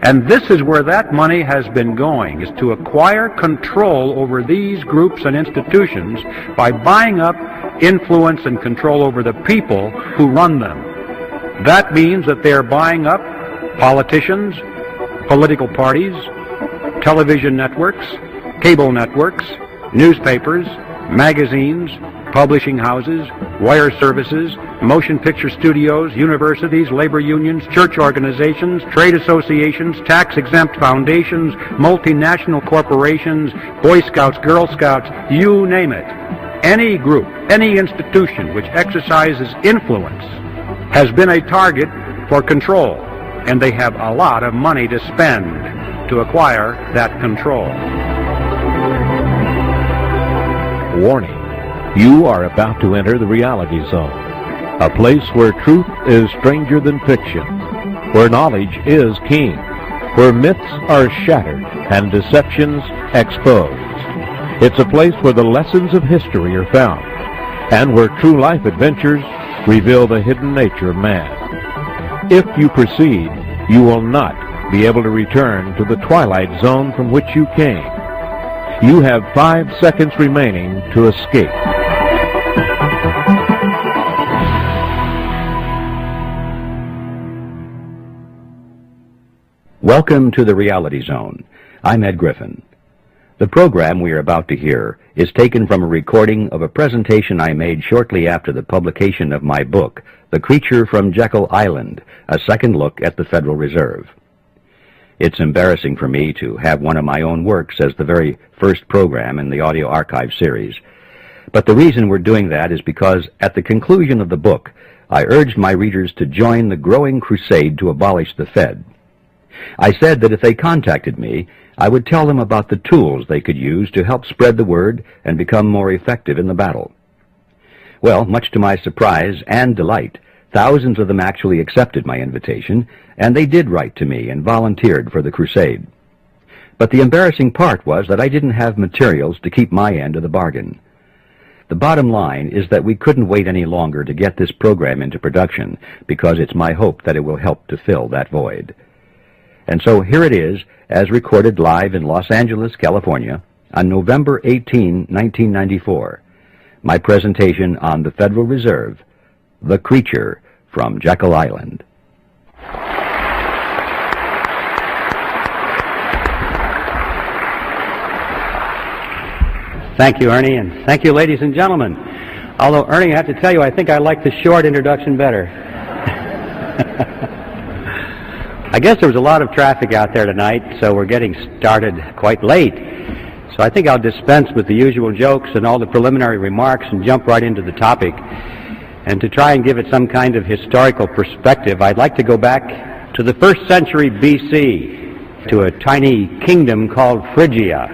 And this is where that money has been going, is to acquire control over these groups and institutions by buying up influence and control over the people who run them. That means that they're buying up politicians, political parties, television networks, cable networks, newspapers, magazines, publishing houses, wire services, motion picture studios, universities, labor unions, church organizations, trade associations, tax-exempt foundations, multinational corporations, Boy Scouts, Girl Scouts, you name it. Any group, any institution which exercises influence has been a target for control, and they have a lot of money to spend to acquire that control. Warning. You are about to enter the reality zone, a place where truth is stranger than fiction, where knowledge is king, where myths are shattered and deceptions exposed. It's a place where the lessons of history are found, and where true life adventures reveal the hidden nature of man. If you proceed, you will not be able to return to the twilight zone from which you came. You have 5 seconds remaining to escape. Welcome to the Reality Zone. I'm Ed Griffin. The program we are about to hear is taken from a recording of a presentation I made shortly after the publication of my book, The Creature from Jekyll Island, a second look at the Federal Reserve. It's embarrassing for me to have one of my own works as the very first program in the audio archive series. But the reason we're doing that is because at the conclusion of the book, I urged my readers to join the growing crusade to abolish the Fed. I said that if they contacted me, I would tell them about the tools they could use to help spread the word and become more effective in the battle. Well, much to my surprise and delight, thousands of them actually accepted my invitation, and they did write to me and volunteered for the crusade. But the embarrassing part was that I didn't have materials to keep my end of the bargain. The bottom line is that we couldn't wait any longer to get this program into production, because it's my hope that it will help to fill that void. And so here it is, as recorded live in Los Angeles, California, on November 18, 1994, my presentation on the Federal Reserve, The Creature from Jekyll Island. Thank you, Ernie, and thank you, ladies and gentlemen. Although, Ernie, I have to tell you, I think I like the short introduction better. I guess there was a lot of traffic out there tonight, so we're getting started quite late. So I think I'll dispense with the usual jokes and all the preliminary remarks and jump right into the topic. And to try and give it some kind of historical perspective, I'd like to go back to the 1st century B.C., to a tiny kingdom called Phrygia.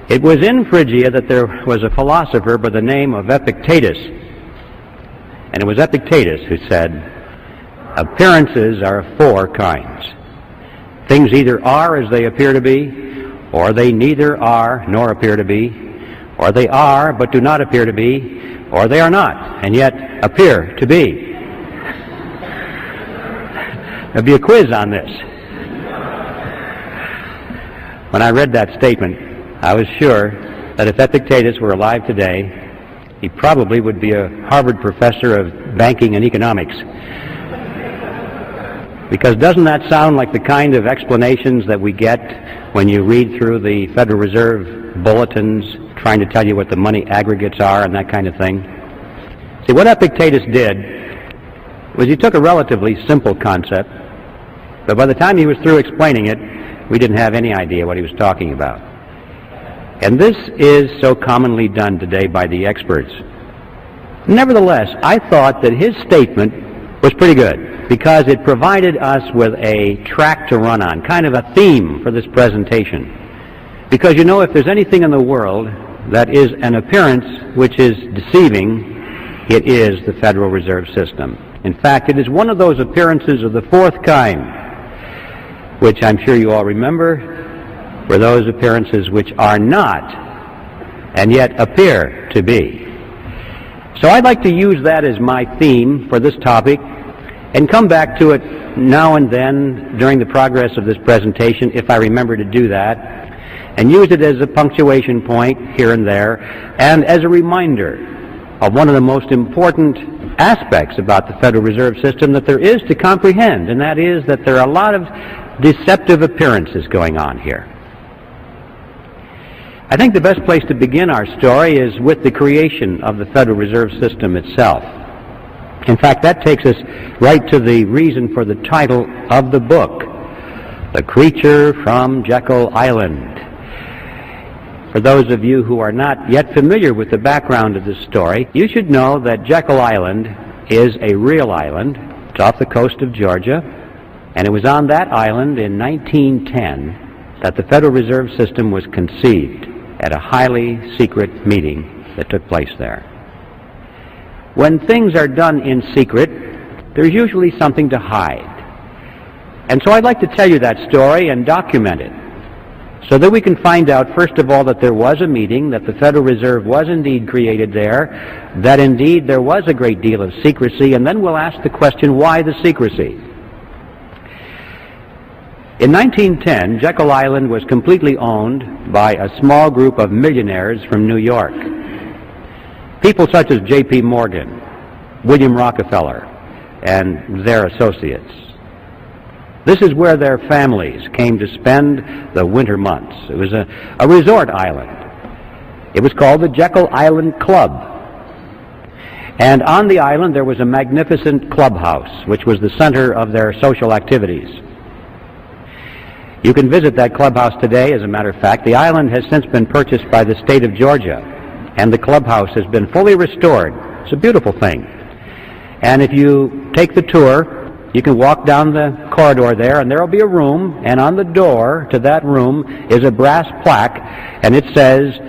It was in Phrygia that there was a philosopher by the name of Epictetus. And it was Epictetus who said, "Appearances are of 4 kinds. Things either are as they appear to be, or they neither are nor appear to be, or they are but do not appear to be, or they are not, and yet appear to be." There'll be a quiz on this. When I read that statement, I was sure that if Epictetus were alive today, he probably would be a Harvard professor of banking and economics. Because doesn't that sound like the kind of explanations that we get when you read through the Federal Reserve bulletins trying to tell you what the money aggregates are and that kind of thing? See, what Epictetus did was he took a relatively simple concept, but by the time he was through explaining it, we didn't have any idea what he was talking about. And this is so commonly done today by the experts. Nevertheless, I thought that his statement was pretty good because it provided us with a track to run on, kind of a theme for this presentation. Because, you know, if there's anything in the world that is an appearance which is deceiving, it is the Federal Reserve System. In fact, it is one of those appearances of the 4th kind, which I'm sure you all remember, were those appearances which are not, and yet appear to be. So I'd like to use that as my theme for this topic and come back to it now and then during the progress of this presentation, if I remember to do that, and use it as a punctuation point here and there, and as a reminder of one of the most important aspects about the Federal Reserve System that there is to comprehend, and that is that there are a lot of deceptive appearances going on here. I think the best place to begin our story is with the creation of the Federal Reserve System itself. In fact, that takes us right to the reason for the title of the book, The Creature from Jekyll Island. For those of you who are not yet familiar with the background of this story, you should know that Jekyll Island is a real island. It's off the coast of Georgia, and it was on that island in 1910 that the Federal Reserve System was conceived at a highly secret meeting that took place there. When things are done in secret, there's usually something to hide. And so I'd like to tell you that story and document it, so that we can find out, first of all, that there was a meeting, that the Federal Reserve was indeed created there, that indeed there was a great deal of secrecy, and then we'll ask the question, why the secrecy? In 1910, Jekyll Island was completely owned by a small group of millionaires from New York. People such as J.P. Morgan, William Rockefeller, and their associates. This is where their families came to spend the winter months. It was a resort island. It was called the Jekyll Island Club. And on the island there was a magnificent clubhouse, which was the center of their social activities. You can visit that clubhouse today. As a matter of fact, the island has since been purchased by the state of Georgia, and the clubhouse has been fully restored. It's a beautiful thing. And if you take the tour, you can walk down the corridor there, and there will be a room, and on the door to that room is a brass plaque, and it says,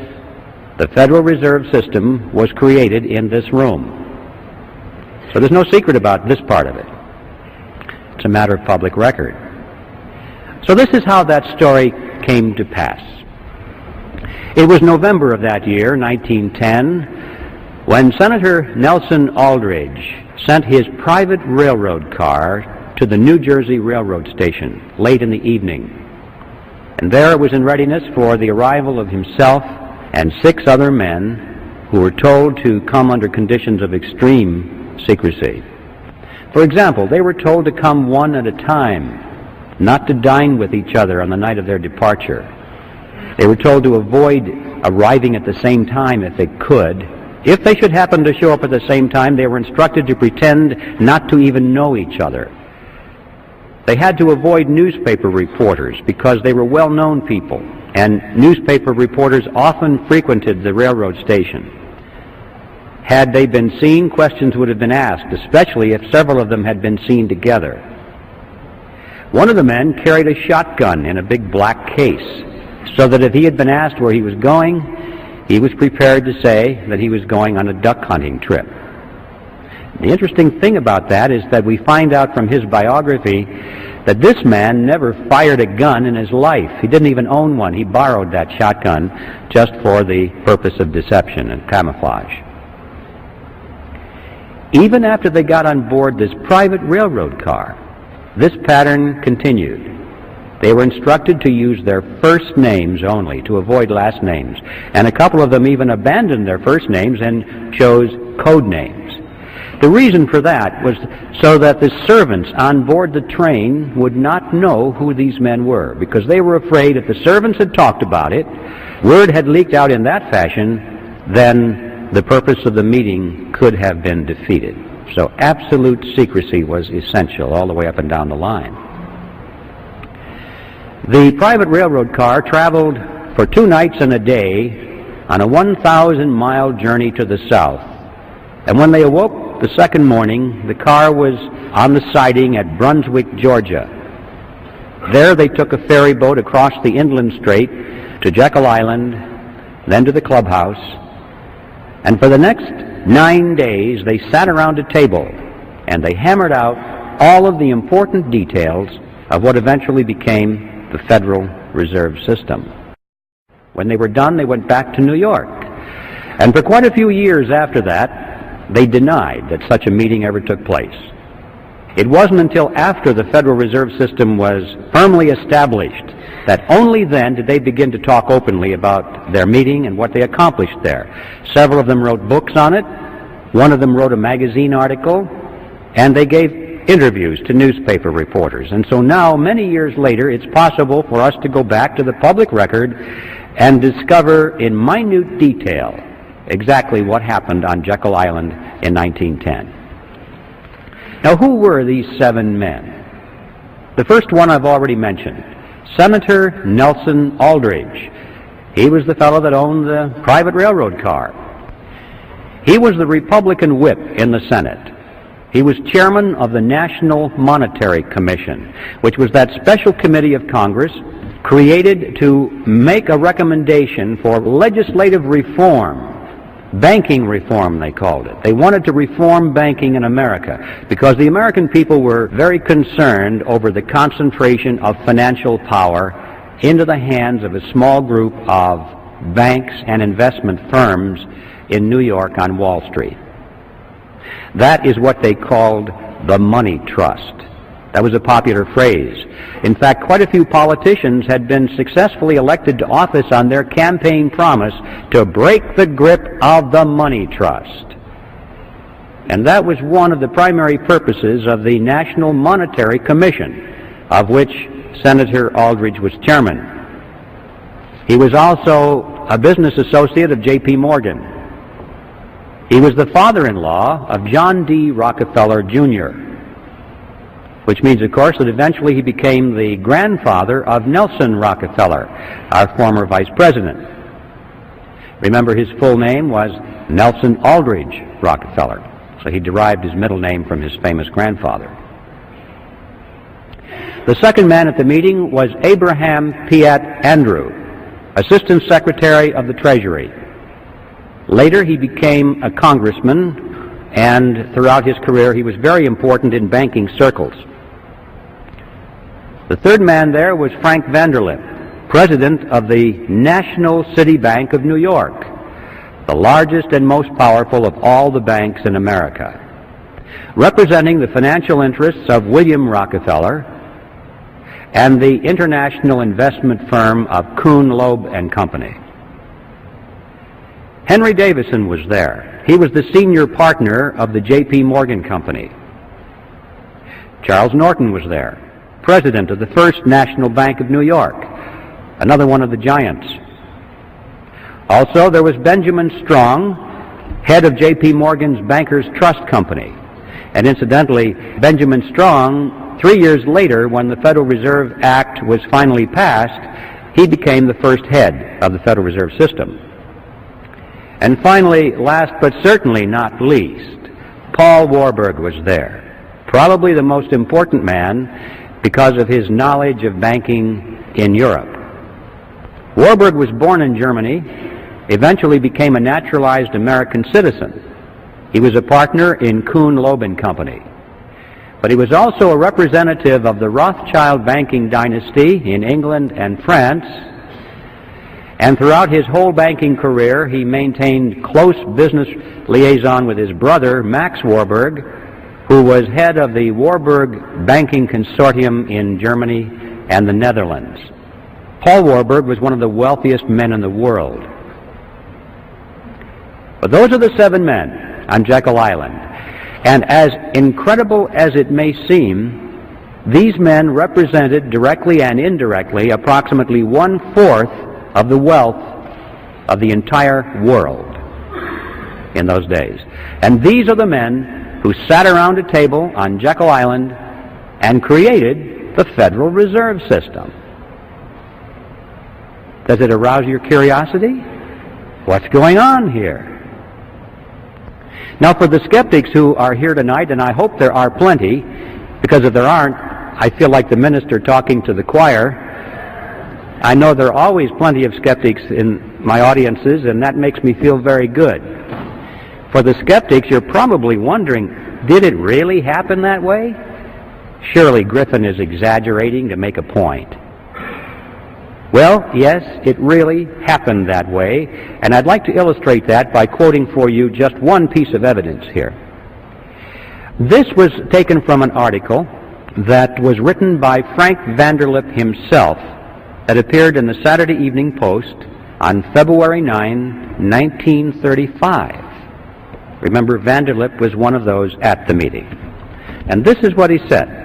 "The Federal Reserve System was created in this room." So there's no secret about this part of it. It's a matter of public record. So this is how that story came to pass. It was November of that year, 1910, when Senator Nelson Aldrich sent his private railroad car to the New Jersey Railroad Station late in the evening. And there it was in readiness for the arrival of himself and 6 other men who were told to come under conditions of extreme secrecy. For example, they were told to come one at a time, not to dine with each other on the night of their departure. They were told to avoid arriving at the same time if they could. If they should happen to show up at the same time, they were instructed to pretend not to even know each other. They had to avoid newspaper reporters because they were well-known people, and newspaper reporters often frequented the railroad station. Had they been seen, questions would have been asked, especially if several of them had been seen together. One of the men carried a shotgun in a big black case, so that if he had been asked where he was going, he was prepared to say that he was going on a duck hunting trip. The interesting thing about that is that we find out from his biography that this man never fired a gun in his life. He didn't even own one. He borrowed that shotgun just for the purpose of deception and camouflage. Even after they got on board this private railroad car, this pattern continued. They were instructed to use their first names only, to avoid last names. And a couple of them even abandoned their first names and chose code names. The reason for that was so that the servants on board the train would not know who these men were, because they were afraid if the servants had talked about it, word had leaked out in that fashion, then the purpose of the meeting could have been defeated. So absolute secrecy was essential all the way up and down the line. The private railroad car traveled for 2 nights and a day on a 1,000-mile journey to the south. And when they awoke the second morning, the car was on the siding at Brunswick, Georgia. There they took a ferry boat across the inland strait to Jekyll Island, then to the clubhouse. And for the next 9 days, they sat around a table and they hammered out all of the important details of what eventually became the Federal Reserve System. When they were done, they went back to New York. And for quite a few years after that, they denied that such a meeting ever took place. It wasn't until after the Federal Reserve System was firmly established that only then did they begin to talk openly about their meeting and what they accomplished there. Several of them wrote books on it. One of them wrote a magazine article, and they gave interviews to newspaper reporters. And so now, many years later, it's possible for us to go back to the public record and discover in minute detail exactly what happened on Jekyll Island in 1910. Now, who were these 7 men? The first one I've already mentioned, Senator Nelson Aldrich. He was the fellow that owned the private railroad car. He was the Republican whip in the Senate. He was chairman of the National Monetary Commission, which was that special committee of Congress created to make a recommendation for legislative reform. Banking reform, they called it. They wanted to reform banking in America because the American people were very concerned over the concentration of financial power into the hands of a small group of banks and investment firms in New York on Wall Street. That is what they called the money trust. That was a popular phrase. In fact, quite a few politicians had been successfully elected to office on their campaign promise to break the grip of the money trust. And that was one of the primary purposes of the National Monetary Commission, of which Senator Aldrich was chairman. He was also a business associate of J.P. Morgan. He was the father-in-law of John D. Rockefeller, Jr., which means, of course, that eventually he became the grandfather of Nelson Rockefeller, our former vice president. Remember, his full name was Nelson Aldrich Rockefeller, so he derived his middle name from his famous grandfather. The second man at the meeting was Abraham Piatt Andrew, Assistant Secretary of the Treasury. Later, he became a congressman, and throughout his career, he was very important in banking circles. The third man there was Frank Vanderlip, president of the National City Bank of New York, the largest and most powerful of all the banks in America, representing the financial interests of William Rockefeller and the international investment firm of Kuhn, Loeb and Company. Henry Davison was there. He was the senior partner of the J.P. Morgan Company. Charles Norton was there, president of the First National Bank of New York, another one of the giants. Also, there was Benjamin Strong, head of J.P. Morgan's Bankers Trust Company. And incidentally, Benjamin Strong, 3 years later, when the Federal Reserve Act was finally passed, he became the first head of the Federal Reserve System. And finally, last but certainly not least, Paul Warburg was there, probably the most important man because of his knowledge of banking in Europe. Warburg was born in Germany, eventually became a naturalized American citizen. He was a partner in Kuhn, Loeb and Company. But he was also a representative of the Rothschild banking dynasty in England and France. And throughout his whole banking career, he maintained close business liaison with his brother, Max Warburg, who was head of the Warburg Banking Consortium in Germany and the Netherlands. Paul Warburg was one of the wealthiest men in the world. But those are the 7 men on Jekyll Island. And as incredible as it may seem, these men represented directly and indirectly approximately 1/4 of the wealth of the entire world in those days. And these are the men who sat around a table on Jekyll Island and created the Federal Reserve System. Does it arouse your curiosity? What's going on here? Now, for the skeptics who are here tonight, and I hope there are plenty, because if there aren't, I feel like the minister talking to the choir. I know there are always plenty of skeptics in my audiences, and that makes me feel very good. For the skeptics, you're probably wondering, did it really happen that way? Surely Griffin is exaggerating to make a point. Well, yes, it really happened that way, and I'd like to illustrate that by quoting for you just one piece of evidence here. This was taken from an article that was written by Frank Vanderlip himself that appeared in the Saturday Evening Post on February 9, 1935. Remember, Vanderlip was one of those at the meeting. And this is what he said.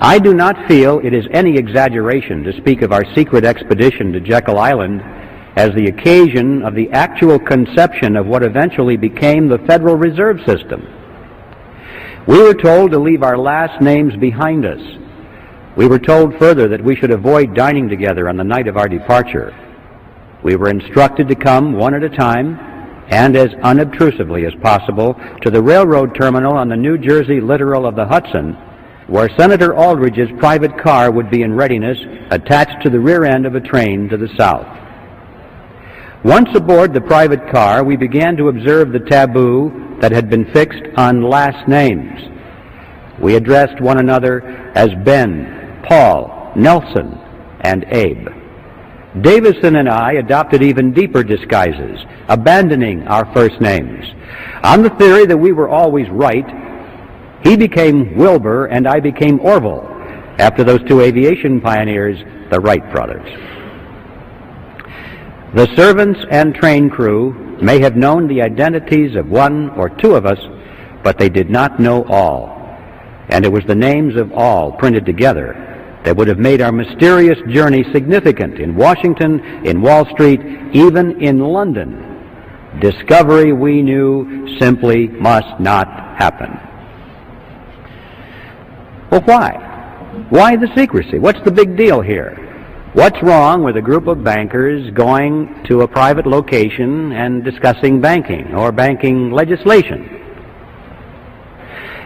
I do not feel it is any exaggeration to speak of our secret expedition to Jekyll Island as the occasion of the actual conception of what eventually became the Federal Reserve System. We were told to leave our last names behind us. We were told further that we should avoid dining together on the night of our departure. We were instructed to come one at a time and as unobtrusively as possible to the railroad terminal on the New Jersey littoral of the Hudson, where Senator Aldrich's private car would be in readiness attached to the rear end of a train to the south. Once aboard the private car, we began to observe the taboo that had been fixed on last names. We addressed one another as Ben, Paul, Nelson, and Abe. Davison and I adopted even deeper disguises, abandoning our first names. On the theory that we were always right, he became Wilbur and I became Orville, after those two aviation pioneers, the Wright brothers. The servants and train crew may have known the identities of one or two of us, but they did not know all. And it was the names of all printed together that would have made our mysterious journey significant in Washington, in Wall Street, even in London. Discovery, we knew, simply must not happen. Well, why? Why the secrecy? What's the big deal here? What's wrong with a group of bankers going to a private location and discussing banking or banking legislation?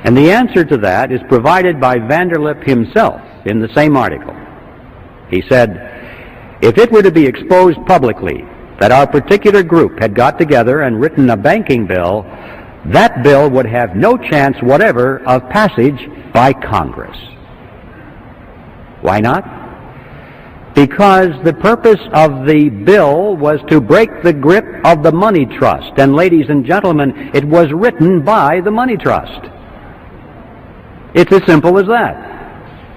And the answer to that is provided by Vanderlip himself in the same article. He said, if it were to be exposed publicly that our particular group had got together and written a banking bill, that bill would have no chance whatever of passage by Congress. Why not? Because the purpose of the bill was to break the grip of the money trust. And ladies and gentlemen, it was written by the money trust. It's as simple as that.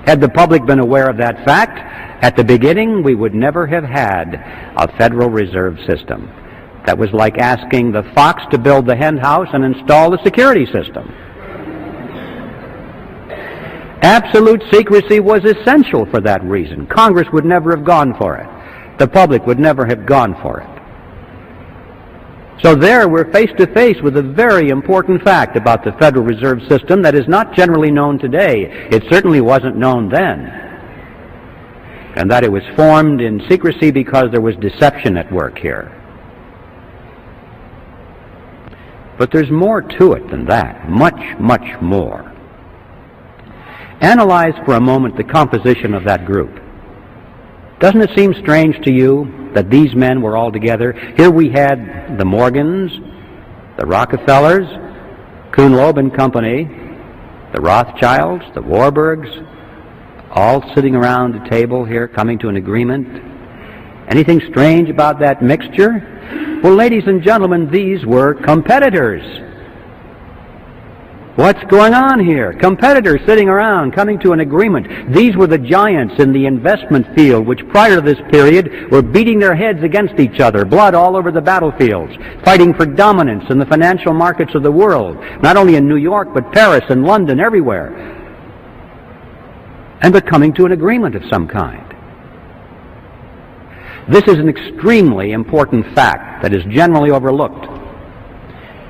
Had the public been aware of that fact, at the beginning we would never have had a Federal Reserve System. That was like asking the fox to build the hen house and install the security system. Absolute secrecy was essential for that reason. Congress would never have gone for it. The public would never have gone for it. So there we're face to face with a very important fact about the Federal Reserve System that is not generally known today. It certainly wasn't known then. And that it was formed in secrecy because there was deception at work here. But there's more to it than that. Much, much more. Analyze for a moment the composition of that group. Doesn't it seem strange to you that these men were all together? Here we had the Morgans, the Rockefellers, Kuhn Loeb and Company, the Rothschilds, the Warburgs, all sitting around a table here coming to an agreement. Anything strange about that mixture? Well, ladies and gentlemen, these were competitors. What's going on here? Competitors sitting around, coming to an agreement. These were the giants in the investment field, which prior to this period were beating their heads against each other, blood all over the battlefields, fighting for dominance in the financial markets of the world, not only in New York, but Paris and London, everywhere. And but coming to an agreement of some kind. This is an extremely important fact that is generally overlooked,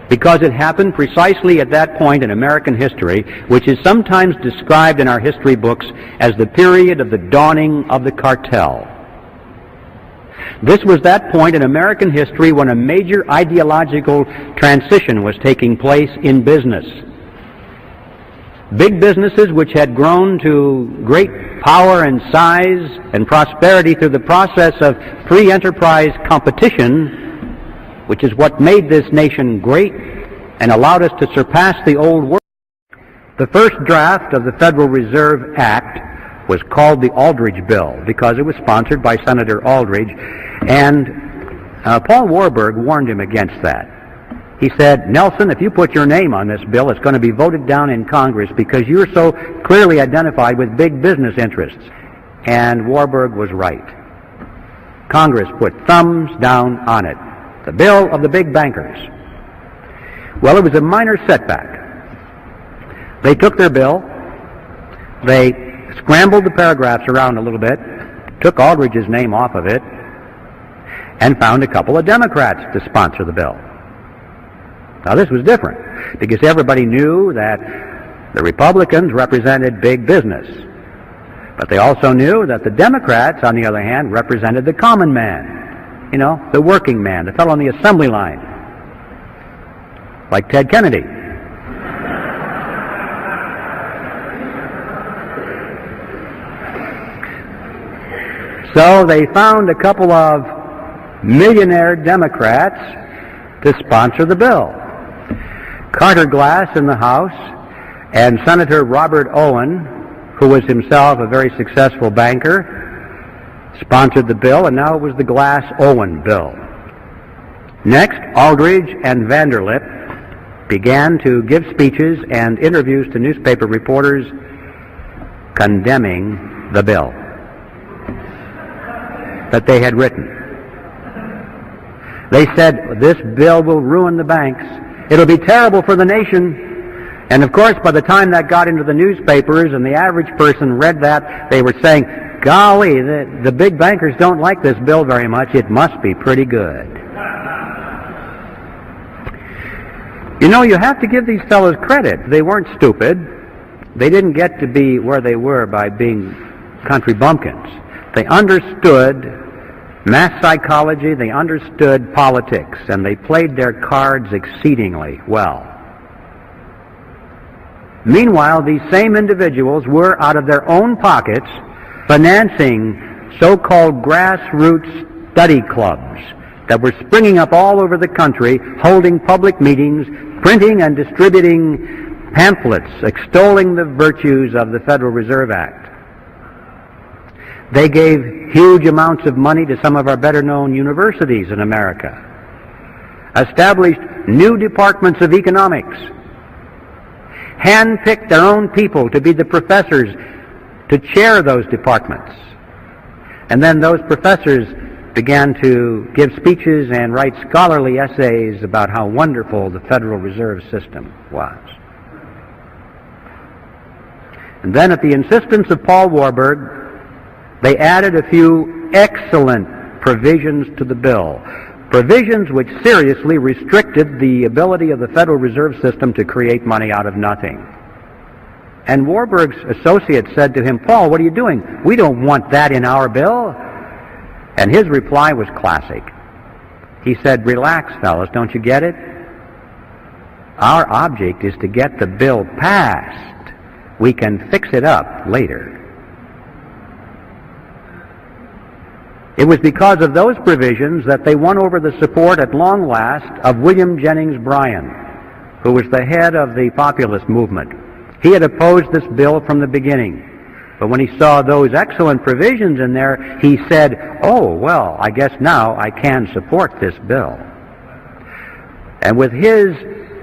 because it happened precisely at that point in American history, which is sometimes described in our history books as the period of the dawning of the cartel. This was that point in American history when a major ideological transition was taking place in business. Big businesses which had grown to great power and size and prosperity through the process of free enterprise competition, which is what made this nation great and allowed us to surpass the old world. The first draft of the Federal Reserve Act was called the Aldrich Bill because it was sponsored by Senator Aldrich, and Paul Warburg warned him against that. He said, Nelson, if you put your name on this bill, it's going to be voted down in Congress because you're so clearly identified with big business interests. And Warburg was right. Congress put thumbs down on it. The bill of the big bankers. Well, it was a minor setback. They took their bill, they scrambled the paragraphs around a little bit, took Aldrich's name off of it, and found a couple of Democrats to sponsor the bill. Now, this was different because everybody knew that the Republicans represented big business. But they also knew that the Democrats, on the other hand, represented the common man. You know, the working man, the fellow on the assembly line. Like Ted Kennedy. So they found a couple of millionaire Democrats to sponsor the bill. Carter Glass in the House and Senator Robert Owen, who was himself a very successful banker, sponsored the bill, and now it was the Glass-Owen bill. Next, Aldrich and Vanderlip began to give speeches and interviews to newspaper reporters condemning the bill that they had written. They said, this bill will ruin the banks. It'll be terrible for the nation. And of course, by the time that got into the newspapers and the average person read that, they were saying, golly, the big bankers don't like this bill very much. It must be pretty good. You know, you have to give these fellows credit. They weren't stupid. They didn't get to be where they were by being country bumpkins. They understood mass psychology, they understood politics, and they played their cards exceedingly well. Meanwhile, these same individuals were, out of their own pockets, financing so-called grassroots study clubs that were springing up all over the country, holding public meetings, printing and distributing pamphlets extolling the virtues of the Federal Reserve Act. They gave huge amounts of money to some of our better-known universities in America, established new departments of economics, handpicked their own people to be the professors to chair those departments. And then those professors began to give speeches and write scholarly essays about how wonderful the Federal Reserve System was. And then at the insistence of Paul Warburg, they added a few excellent provisions to the bill, provisions which seriously restricted the ability of the Federal Reserve System to create money out of nothing. And Warburg's associate said to him, Paul, what are you doing? We don't want that in our bill. And his reply was classic. He said, relax, fellas, don't you get it? Our object is to get the bill passed. We can fix it up later. It was because of those provisions that they won over the support at long last of William Jennings Bryan, who was the head of the populist movement. He had opposed this bill from the beginning. But when he saw those excellent provisions in there, he said, oh, well, I guess now I can support this bill. And with his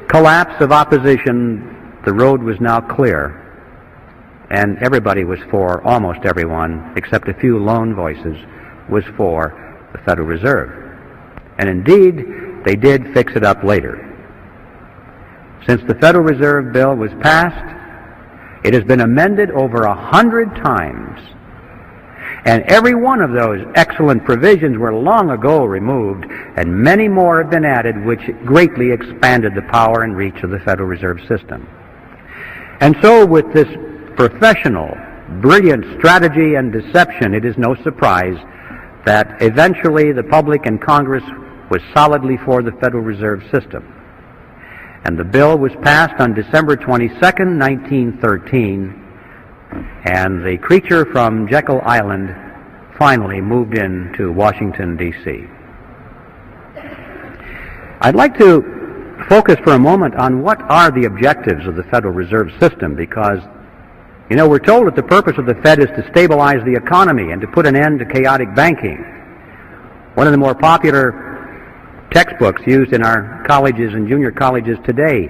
collapse of opposition, the road was now clear. And everybody was for, almost everyone, except a few lone voices, was for the Federal Reserve. And indeed, they did fix it up later. Since the Federal Reserve Bill was passed, it has been amended over 100 times. And every one of those excellent provisions were long ago removed, and many more have been added, which greatly expanded the power and reach of the Federal Reserve System. And so with this professional, brilliant strategy and deception, it is no surprise that eventually the public and Congress was solidly for the Federal Reserve System. And the bill was passed on December 22nd, 1913, and the creature from Jekyll Island finally moved into Washington, D.C. I'd like to focus for a moment on what are the objectives of the Federal Reserve System, because You know, we're told that the purpose of the Fed is to stabilize the economy and to put an end to chaotic banking. One of the more popular textbooks used in our colleges and junior colleges today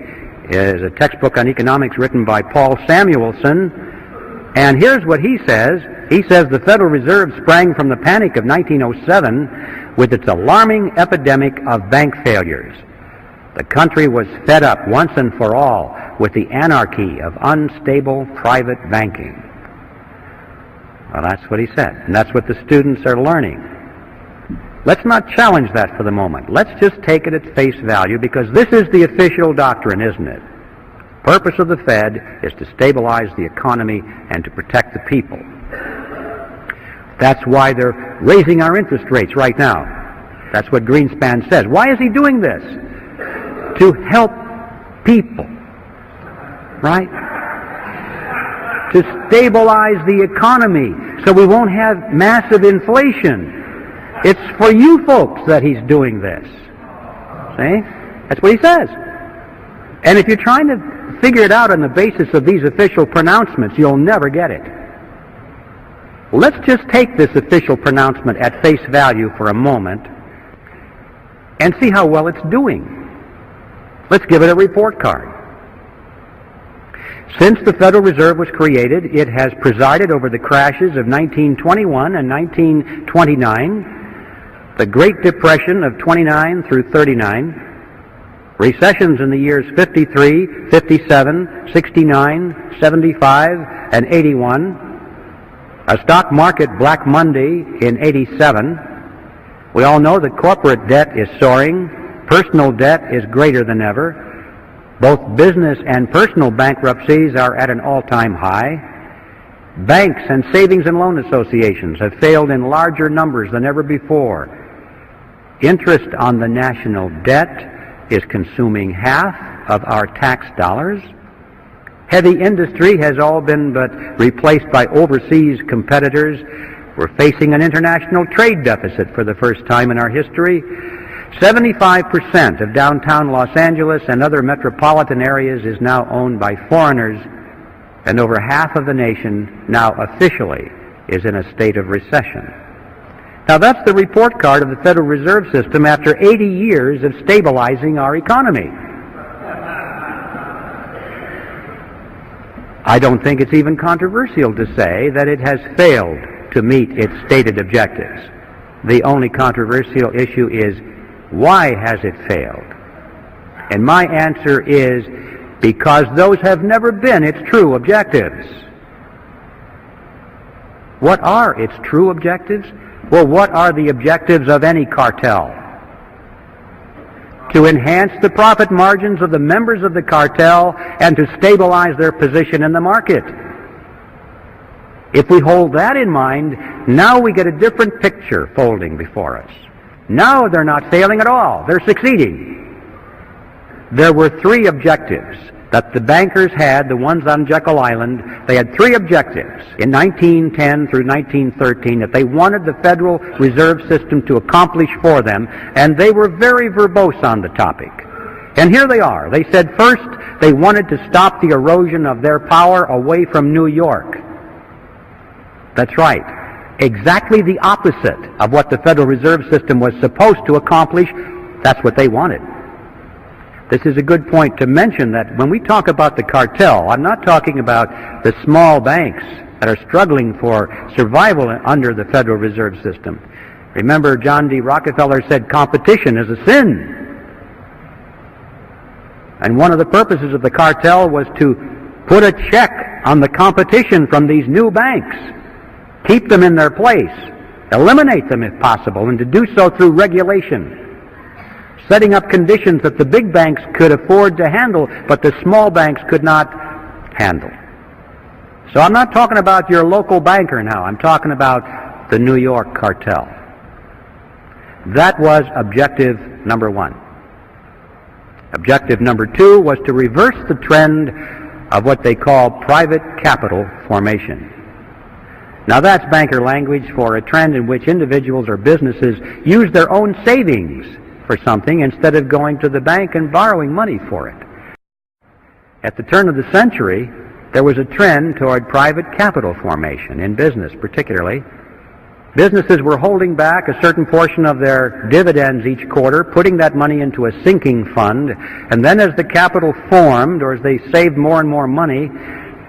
is a textbook on economics written by Paul Samuelson. And here's what he says. He says the Federal Reserve sprang from the panic of 1907 with its alarming epidemic of bank failures. The country was fed up once and for all with the anarchy of unstable private banking. Well, that's what he said, and that's what the students are learning. Let's not challenge that for the moment. Let's just take it at face value, because this is the official doctrine, isn't it? The purpose of the Fed is to stabilize the economy and to protect the people. That's why they're raising our interest rates right now. That's what Greenspan says. Why is he doing this? To help people, right? To stabilize the economy so we won't have massive inflation. It's for you folks that he's doing this. See? That's what he says. And if you're trying to figure it out on the basis of these official pronouncements, you'll never get it. Let's just take this official pronouncement at face value for a moment and see how well it's doing. Let's give it a report card. Since the Federal Reserve was created, it has presided over the crashes of 1921 and 1929, the Great Depression of 29 through 39, recessions in the years 53, 57, 69, 75, and 81, a stock market Black Monday in 87. We all know that corporate debt is soaring. Personal debt is greater than ever. Both business and personal bankruptcies are at an all-time high. Banks and savings and loan associations have failed in larger numbers than ever before. Interest on the national debt is consuming half of our tax dollars. Heavy industry has all been but replaced by overseas competitors. We're facing an international trade deficit for the first time in our history. 75% of downtown Los Angeles and other metropolitan areas is now owned by foreigners, and over half of the nation now officially is in a state of recession. Now that's the report card of the Federal Reserve System after 80 years of stabilizing our economy. I don't think it's even controversial to say that it has failed to meet its stated objectives. The only controversial issue is, why has it failed? And my answer is, because those have never been its true objectives. What are its true objectives? Well, what are the objectives of any cartel? To enhance the profit margins of the members of the cartel and to stabilize their position in the market. If we hold that in mind, now we get a different picture folding before us. Now they're not failing at all. They're succeeding. There were three objectives that the bankers had, the ones on Jekyll Island. They had three objectives in 1910 through 1913 that they wanted the Federal Reserve System to accomplish for them, and they were very verbose on the topic. And here they are. They said first they wanted to stop the erosion of their power away from New York. That's right. Exactly the opposite of what the Federal Reserve System was supposed to accomplish. That's what they wanted. This is a good point to mention that when we talk about the cartel, I'm not talking about the small banks that are struggling for survival under the Federal Reserve System. Remember, John D. Rockefeller said competition is a sin. And one of the purposes of the cartel was to put a check on the competition from these new banks. Keep them in their place, eliminate them if possible, and to do so through regulation, setting up conditions that the big banks could afford to handle, but the small banks could not handle. So I'm not talking about your local banker now. I'm talking about the New York cartel. That was objective number one. Objective number two was to reverse the trend of what they call private capital formation. Now that's banker language for a trend in which individuals or businesses use their own savings for something instead of going to the bank and borrowing money for it. At the turn of the century, there was a trend toward private capital formation in business particularly. Businesses were holding back a certain portion of their dividends each quarter, putting that money into a sinking fund, and then as the capital formed, or as they saved more and more money,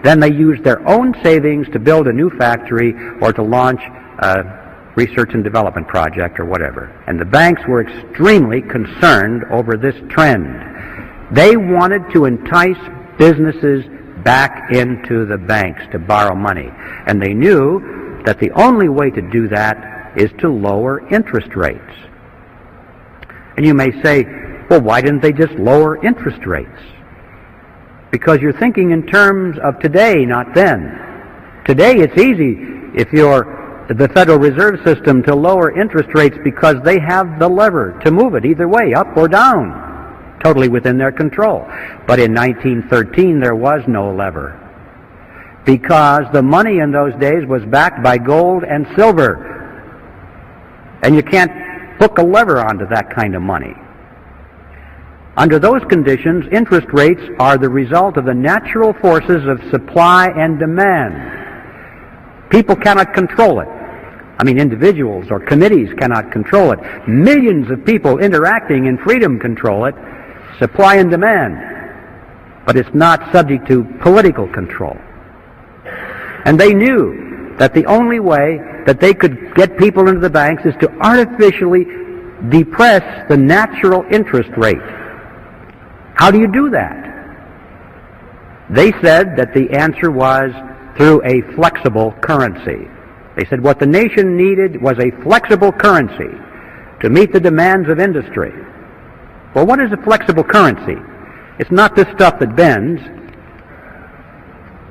then they used their own savings to build a new factory or to launch a research and development project or whatever. And the banks were extremely concerned over this trend. They wanted to entice businesses back into the banks to borrow money. And they knew that the only way to do that is to lower interest rates. And you may say, well, why didn't they just lower interest rates? Because you're thinking in terms of today, not then. Today it's easy if you're the Federal Reserve System to lower interest rates because they have the lever to move it either way, up or down, totally within their control. But in 1913 there was no lever, because the money in those days was backed by gold and silver, and you can't hook a lever onto that kind of money. Under those conditions, interest rates are the result of the natural forces of supply and demand. People cannot control it. I mean, individuals or committees cannot control it. Millions of people interacting in freedom control it, supply and demand. But it's not subject to political control. And they knew that the only way that they could get people into the banks is to artificially depress the natural interest rate. How do you do that? They said that the answer was through a flexible currency. They said what the nation needed was a flexible currency to meet the demands of industry. Well, what is a flexible currency? It's not this stuff that bends.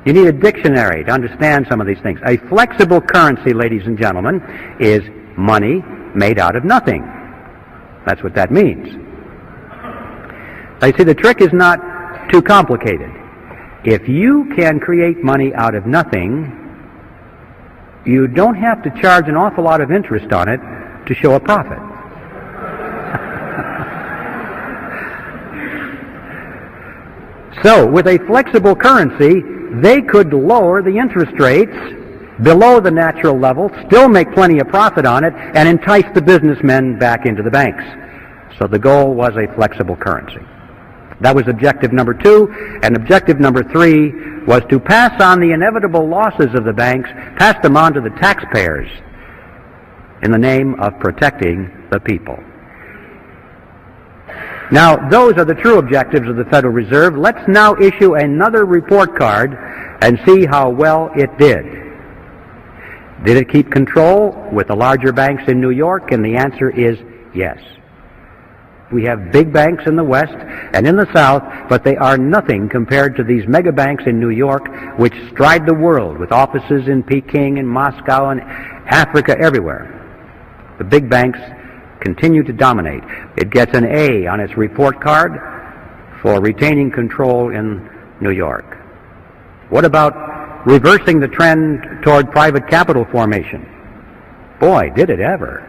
You need a dictionary to understand some of these things. A flexible currency, ladies and gentlemen, is money made out of nothing. That's what that means. You see, the trick is not too complicated. If you can create money out of nothing, you don't have to charge an awful lot of interest on it to show a profit. So, with a flexible currency, they could lower the interest rates below the natural level, still make plenty of profit on it, and entice the businessmen back into the banks. So the goal was a flexible currency. That was objective number 2, and objective number 3 was to pass on the inevitable losses of the banks, pass them on to the taxpayers in the name of protecting the people. Now, those are the true objectives of the Federal Reserve. Let's now issue another report card and see how well it did. Did it keep control with the larger banks in New York? And the answer is yes. We have big banks in the West and in the South, but they are nothing compared to these mega banks in New York, which stride the world with offices in Peking and Moscow and Africa, everywhere. The big banks continue to dominate. It gets an A on its report card for retaining control in New York. What about reversing the trend toward private capital formation? Boy, did it ever.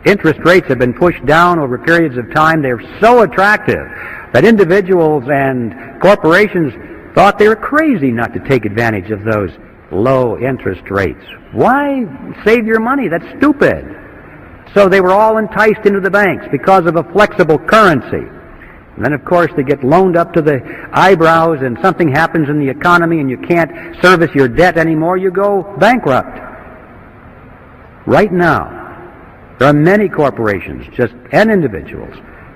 Interest rates have been pushed down over periods of time. They're so attractive that individuals and corporations thought they were crazy not to take advantage of those low interest rates. Why save your money? That's stupid. So they were all enticed into the banks because of a flexible currency. And then, of course, they get loaned up to the eyebrows and something happens in the economy and you can't service your debt anymore. You go bankrupt. Right now, there are many corporations and individuals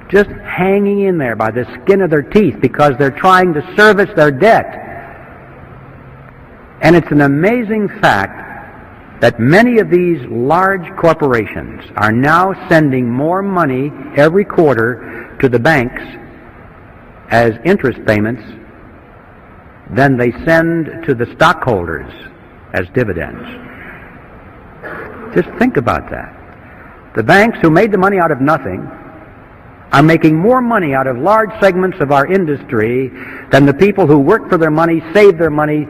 just hanging in there by the skin of their teeth because they're trying to service their debt. And it's an amazing fact that many of these large corporations are now sending more money every quarter to the banks as interest payments than they send to the stockholders as dividends. Just think about that. The banks who made the money out of nothing are making more money out of large segments of our industry than the people who worked for their money, saved their money,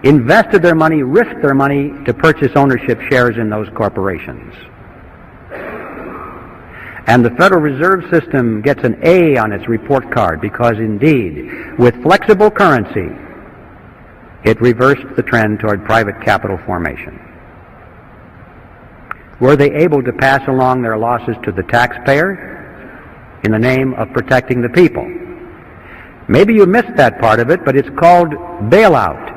invested their money, risked their money to purchase ownership shares in those corporations. And the Federal Reserve System gets an A on its report card because, indeed, with flexible currency, it reversed the trend toward private capital formation. Were they able to pass along their losses to the taxpayer in the name of protecting the people? Maybe you missed that part of it, but it's called bailout.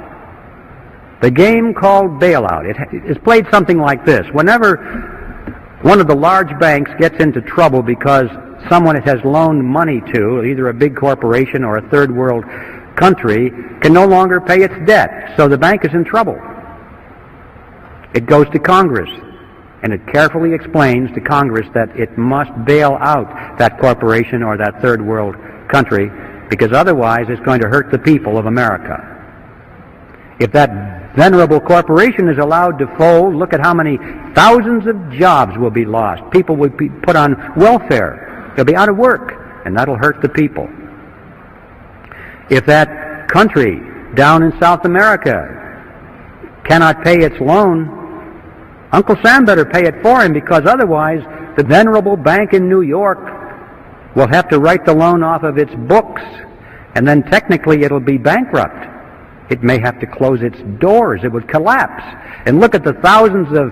The game called bailout. It is played something like this. Whenever one of the large banks gets into trouble because someone it has loaned money to, either a big corporation or a third world country, can no longer pay its debt, so the bank is in trouble. It goes to Congress, and it carefully explains to Congress that it must bail out that corporation or that third world country, because otherwise it's going to hurt the people of America. If that venerable corporation is allowed to fold, look at how many thousands of jobs will be lost. People will be put on welfare. They'll be out of work, and that'll hurt the people. If that country down in South America cannot pay its loan, Uncle Sam better pay it for him, because otherwise the venerable bank in New York will have to write the loan off of its books, and then technically it'll be bankrupt. It may have to close its doors. It would collapse. And look at the thousands of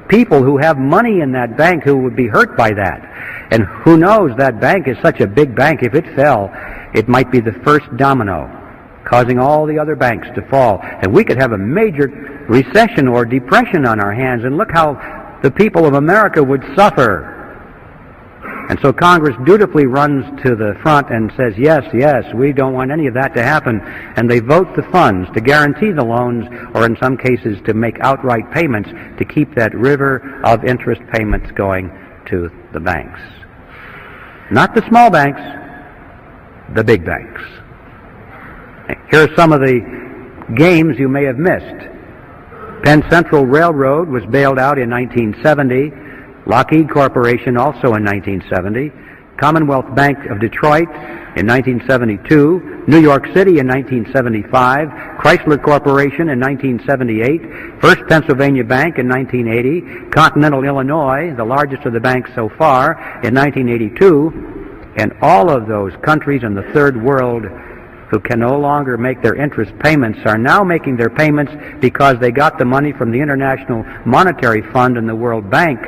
people who have money in that bank who would be hurt by that. And who knows, that bank is such a big bank, if it fell, it might be the first domino, causing all the other banks to fall. And we could have a major recession or depression on our hands, and look how the people of America would suffer. And so Congress dutifully runs to the front and says, yes, we don't want any of that to happen. And they vote the funds to guarantee the loans, or in some cases to make outright payments to keep that river of interest payments going to the banks. Not the small banks, the big banks. Here are some of the games you may have missed. Penn Central Railroad was bailed out in 1970. Lockheed Corporation also in 1970, Commonwealth Bank of Detroit in 1972, New York City in 1975, Chrysler Corporation in 1978, First Pennsylvania Bank in 1980, Continental Illinois, the largest of the banks so far, in 1982, and all of those countries in the third world who can no longer make their interest payments are now making their payments because they got the money from the International Monetary Fund and the World Bank,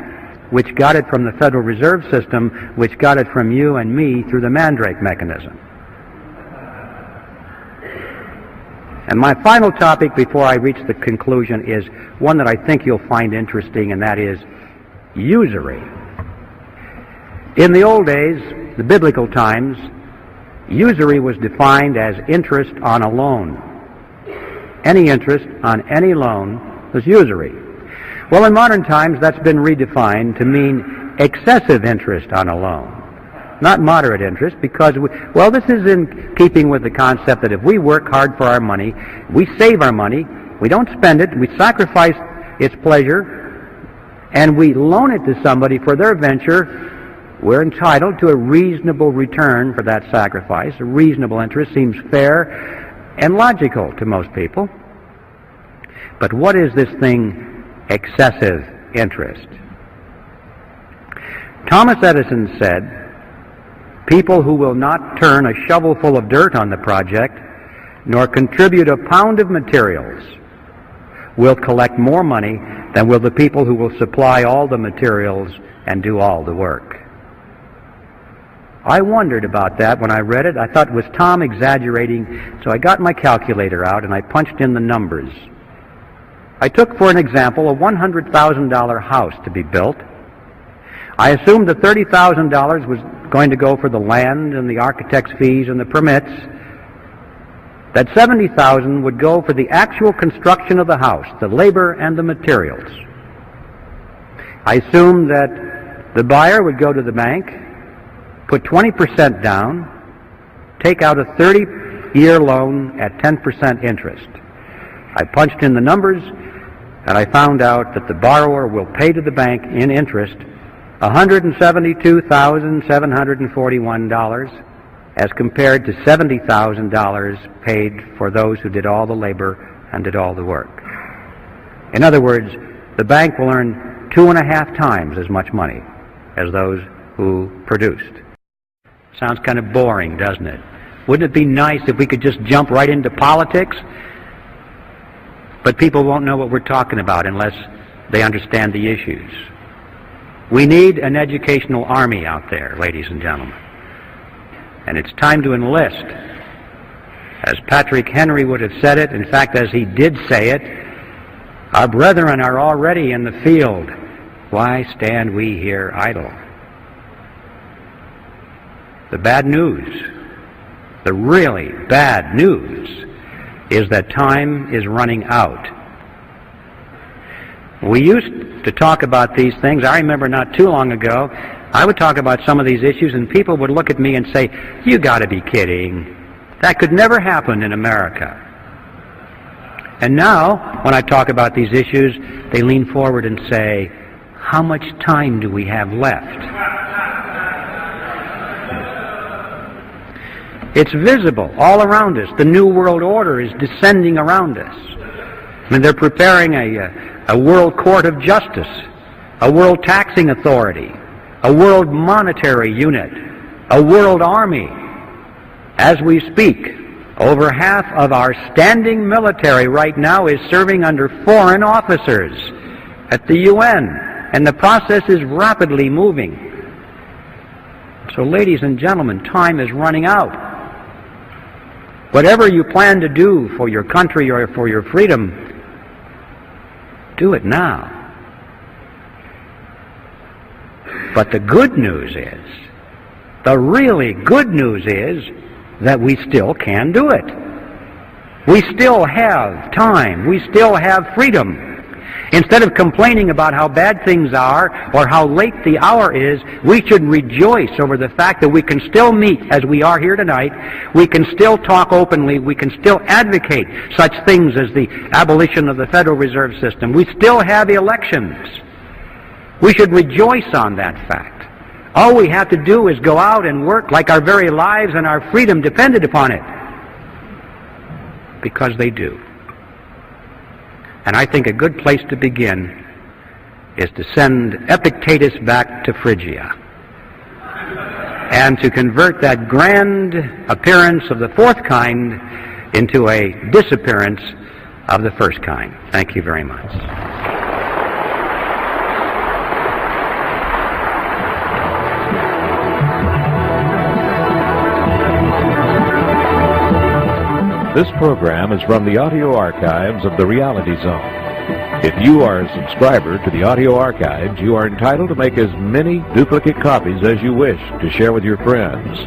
which got it from the Federal Reserve System, which got it from you and me through the Mandrake mechanism. And my final topic before I reach the conclusion is one that I think you'll find interesting, and that is usury. In the old days, the biblical times, usury was defined as interest on a loan. Any interest on any loan was usury. Well, in modern times, that's been redefined to mean excessive interest on a loan, not moderate interest, because, this is in keeping with the concept that if we work hard for our money, we save our money, we don't spend it, we sacrifice its pleasure, and we loan it to somebody for their venture, we're entitled to a reasonable return for that sacrifice. A reasonable interest seems fair and logical to most people. But what is this thing, excessive interest? Thomas Edison said, people who will not turn a shovelful of dirt on the project, nor contribute a pound of materials, will collect more money than will the people who will supply all the materials and do all the work. I wondered about that when I read it. I thought it was Tom exaggerating, so I got my calculator out and I punched in the numbers. I took, for an example, a $100,000 house to be built. I assumed that $30,000 was going to go for the land and the architect's fees and the permits, that $70,000 would go for the actual construction of the house, the labor and the materials. I assumed that the buyer would go to the bank, put 20% down, take out a 30-year loan at 10% interest. I punched in the numbers, and I found out that the borrower will pay to the bank in interest $172,741 as compared to $70,000 paid for those who did all the labor and did all the work. In other words, the bank will earn 2.5 times as much money as those who produced. Sounds kind of boring, doesn't it? Wouldn't it be nice if we could just jump right into politics? But people won't know what we're talking about unless they understand the issues. We need an educational army out there, ladies and gentlemen. And it's time to enlist. As Patrick Henry would have said it, in fact, as he did say it, our brethren are already in the field. Why stand we here idle? The bad news, the really bad news, is that time is running out. We used to talk about these things. I remember not too long ago, I would talk about some of these issues and people would look at me and say, "You got to be kidding. That could never happen in America." And now, when I talk about these issues, they lean forward and say, "How much time do we have left?" It's visible all around us. The New World Order is descending around us. I mean, they're preparing a world court of justice, a world taxing authority, a world monetary unit, a world army. As we speak, over half of our standing military right now is serving under foreign officers at the UN, and the process is rapidly moving. So, ladies and gentlemen, time is running out. Whatever you plan to do for your country or for your freedom, do it now. But the good news is, the really good news is, that we still can do it. We still have time. We still have freedom. Instead of complaining about how bad things are or how late the hour is, we should rejoice over the fact that we can still meet as we are here tonight. We can still talk openly. We can still advocate such things as the abolition of the Federal Reserve System. We still have elections. We should rejoice on that fact. All we have to do is go out and work like our very lives and our freedom depended upon it. Because they do. And I think a good place to begin is to send Epictetus back to Phrygia and to convert that grand appearance of the fourth kind into a disappearance of the first kind. Thank you very much. This program is from the audio archives of the Reality Zone. If you are a subscriber to the audio archives, you are entitled to make as many duplicate copies as you wish to share with your friends.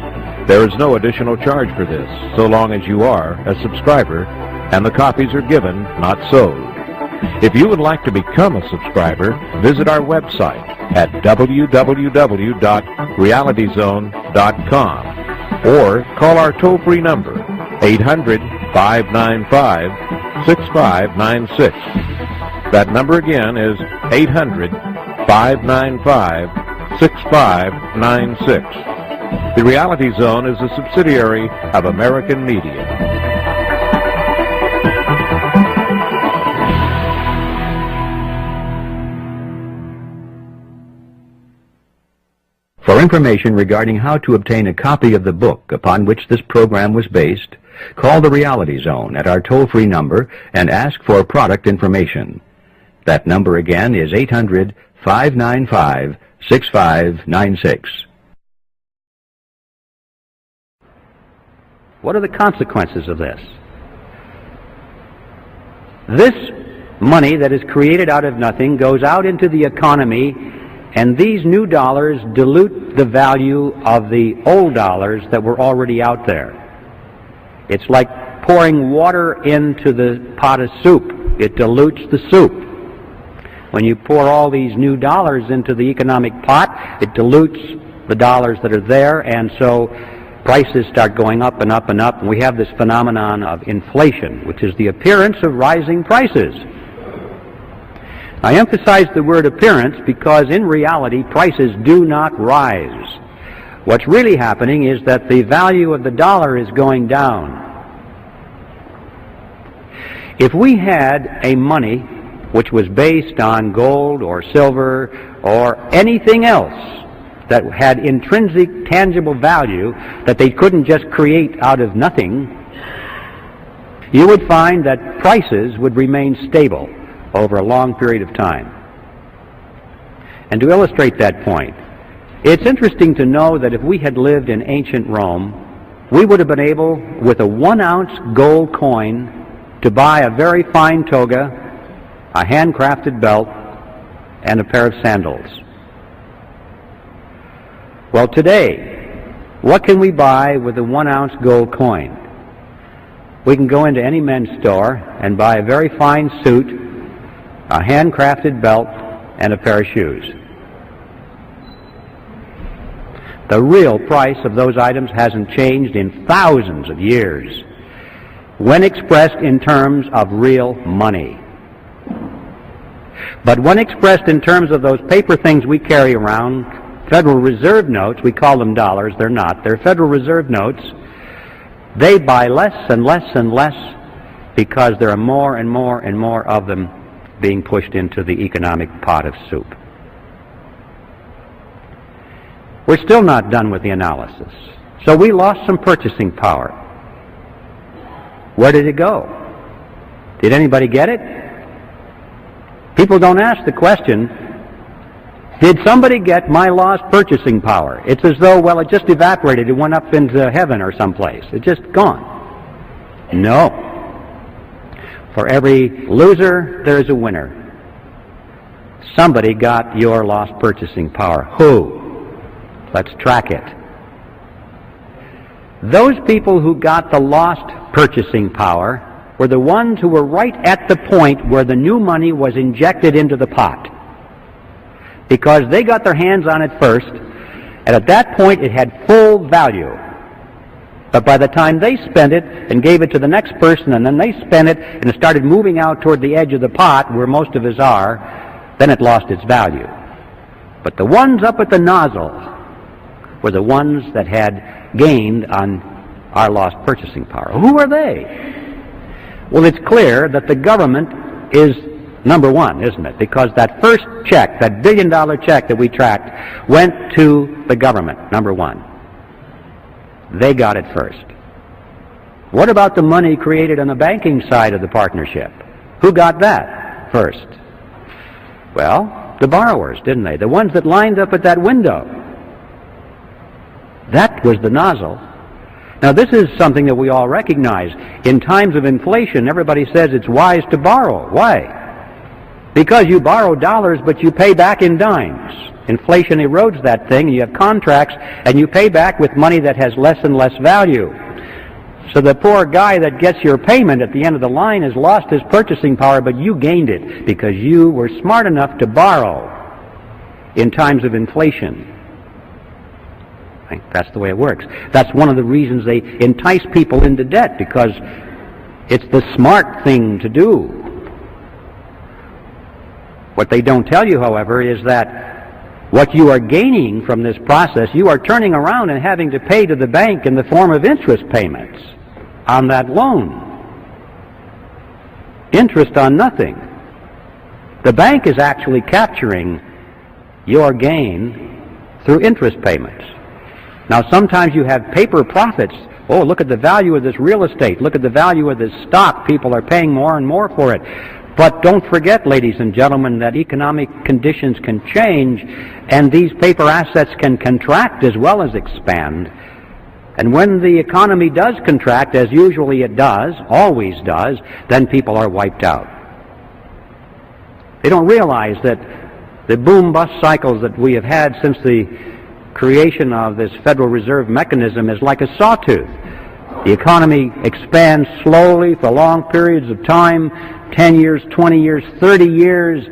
There is no additional charge for this, so long as you are a subscriber and the copies are given, not sold. If you would like to become a subscriber, visit our website at www.realityzone.com or call our toll-free number 800-595-6596. That number again is 800-595-6596. The Reality Zone is a subsidiary of American Media. For information regarding how to obtain a copy of the book upon which this program was based, call the Reality Zone at our toll-free number and ask for product information. That number again is 800-595-6596. What are the consequences of this? This money that is created out of nothing goes out into the economy, and these new dollars dilute the value of the old dollars that were already out there. It's like pouring water into the pot of soup. It dilutes the soup. When you pour all these new dollars into the economic pot, it dilutes the dollars that are there, and so prices start going up and up and up, and we have this phenomenon of inflation, which is the appearance of rising prices. I emphasize the word appearance because in reality prices do not rise. What's really happening is that the value of the dollar is going down. If we had a money which was based on gold or silver or anything else that had intrinsic tangible value that they couldn't just create out of nothing, you would find that prices would remain stable over a long period of time. And to illustrate that point, it's interesting to know that if we had lived in ancient Rome, we would have been able, with a 1-ounce gold coin, to buy a very fine toga, a handcrafted belt, and a pair of sandals. Well, today, what can we buy with a 1-ounce gold coin? We can go into any men's store and buy a very fine suit, a handcrafted belt, and a pair of shoes. The real price of those items hasn't changed in thousands of years when expressed in terms of real money. But when expressed in terms of those paper things we carry around, Federal Reserve notes, we call them dollars, they're not, they're Federal Reserve notes, they buy less and less and less because there are more and more and more of them being pushed into the economic pot of soup. We're still not done with the analysis. So we lost some purchasing power. Where did it go? Did anybody get it? People don't ask the question, did somebody get my lost purchasing power? It's as though, well, it just evaporated. It went up into heaven or someplace. It's just gone. No. For every loser, there's a winner. Somebody got your lost purchasing power. Who? Let's track it. Those people who got the lost purchasing power were the ones who were right at the point where the new money was injected into the pot. Because they got their hands on it first, and at that point it had full value. But by the time they spent it and gave it to the next person, and then they spent it and it started moving out toward the edge of the pot where most of us are, then it lost its value. But the ones up at the nozzle were the ones that had gained on our lost purchasing power. Who are they? Well, it's clear that the government is number one, isn't it? Because that first check, that $1 billion check that we tracked, went to the government, number one. They got it first. What about the money created on the banking side of the partnership? Who got that first? Well, the borrowers, didn't they? The ones that lined up at that window. That was the nozzle. Now, this is something that we all recognize. In times of inflation, everybody says it's wise to borrow. Why? Because you borrow dollars, but you pay back in dimes. Inflation erodes that thing, and you have contracts, and you pay back with money that has less and less value. So the poor guy that gets your payment at the end of the line has lost his purchasing power, but you gained it because you were smart enough to borrow in times of inflation. That's the way it works. That's one of the reasons they entice people into debt, because it's the smart thing to do. What they don't tell you, however, is that what you are gaining from this process, you are turning around and having to pay to the bank in the form of interest payments on that loan. Interest on nothing. The bank is actually capturing your gain through interest payments. Now, sometimes you have paper profits. Oh, look at the value of this real estate. Look at the value of this stock. People are paying more and more for it. But don't forget, ladies and gentlemen, that economic conditions can change, and these paper assets can contract as well as expand. And when the economy does contract, as usually it does, always does, then people are wiped out. They don't realize that the boom-bust cycles that we have had since the creation of this Federal Reserve mechanism is like a sawtooth. The economy expands slowly for long periods of time, 10 years, 20 years, 30 years,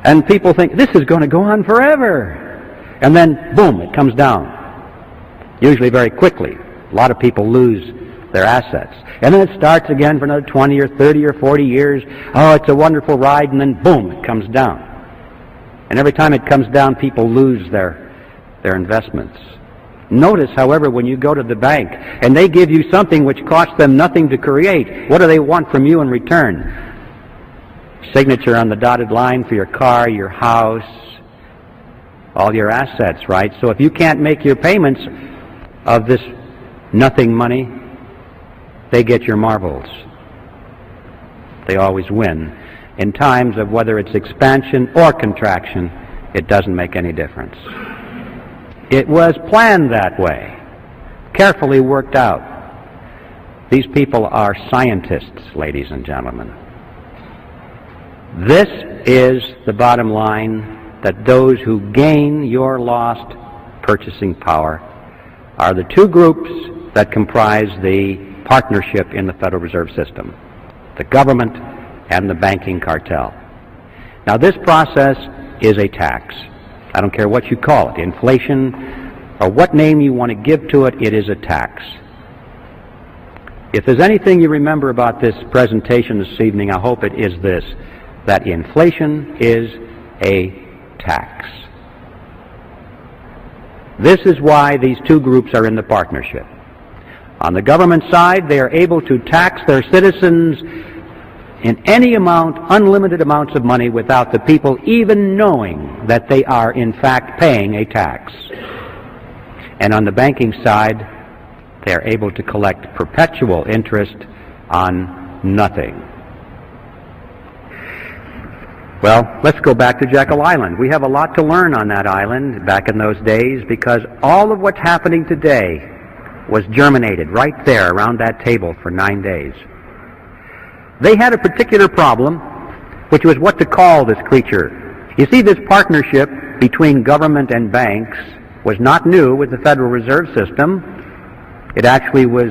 and people think this is going to go on forever. And then, boom, it comes down, usually very quickly. A lot of people lose their assets. And then it starts again for another 20 or 30 or 40 years. Oh, it's a wonderful ride, and then, boom, it comes down. And every time it comes down, people lose their investments. Notice, however, when you go to the bank and they give you something which costs them nothing to create, what do they want from you in return? Signature on the dotted line for your car, your house, all your assets, right? So if you can't make your payments of this nothing money, they get your marbles. They always win. In times of whether it's expansion or contraction, it doesn't make any difference. It was planned that way, carefully worked out. These people are scientists, ladies and gentlemen. This is the bottom line, that those who gain your lost purchasing power are the two groups that comprise the partnership in the Federal Reserve System, the government and the banking cartel. Now, this process is a tax. I don't care what you call it, inflation, or what name you want to give to it, it is a tax. If there's anything you remember about this presentation this evening, I hope it is this, that inflation is a tax. This is why these two groups are in the partnership. On the government side, they are able to tax their citizens in any amount, unlimited amounts of money, without the people even knowing that they are in fact paying a tax. And on the banking side, they are able to collect perpetual interest on nothing. Well, let's go back to Jekyll Island. We have a lot to learn on that island back in those days, because all of what's happening today was germinated right there around that table for 9 days. They had a particular problem, which was what to call this creature. You see, this partnership between government and banks was not new with the Federal Reserve System. It actually was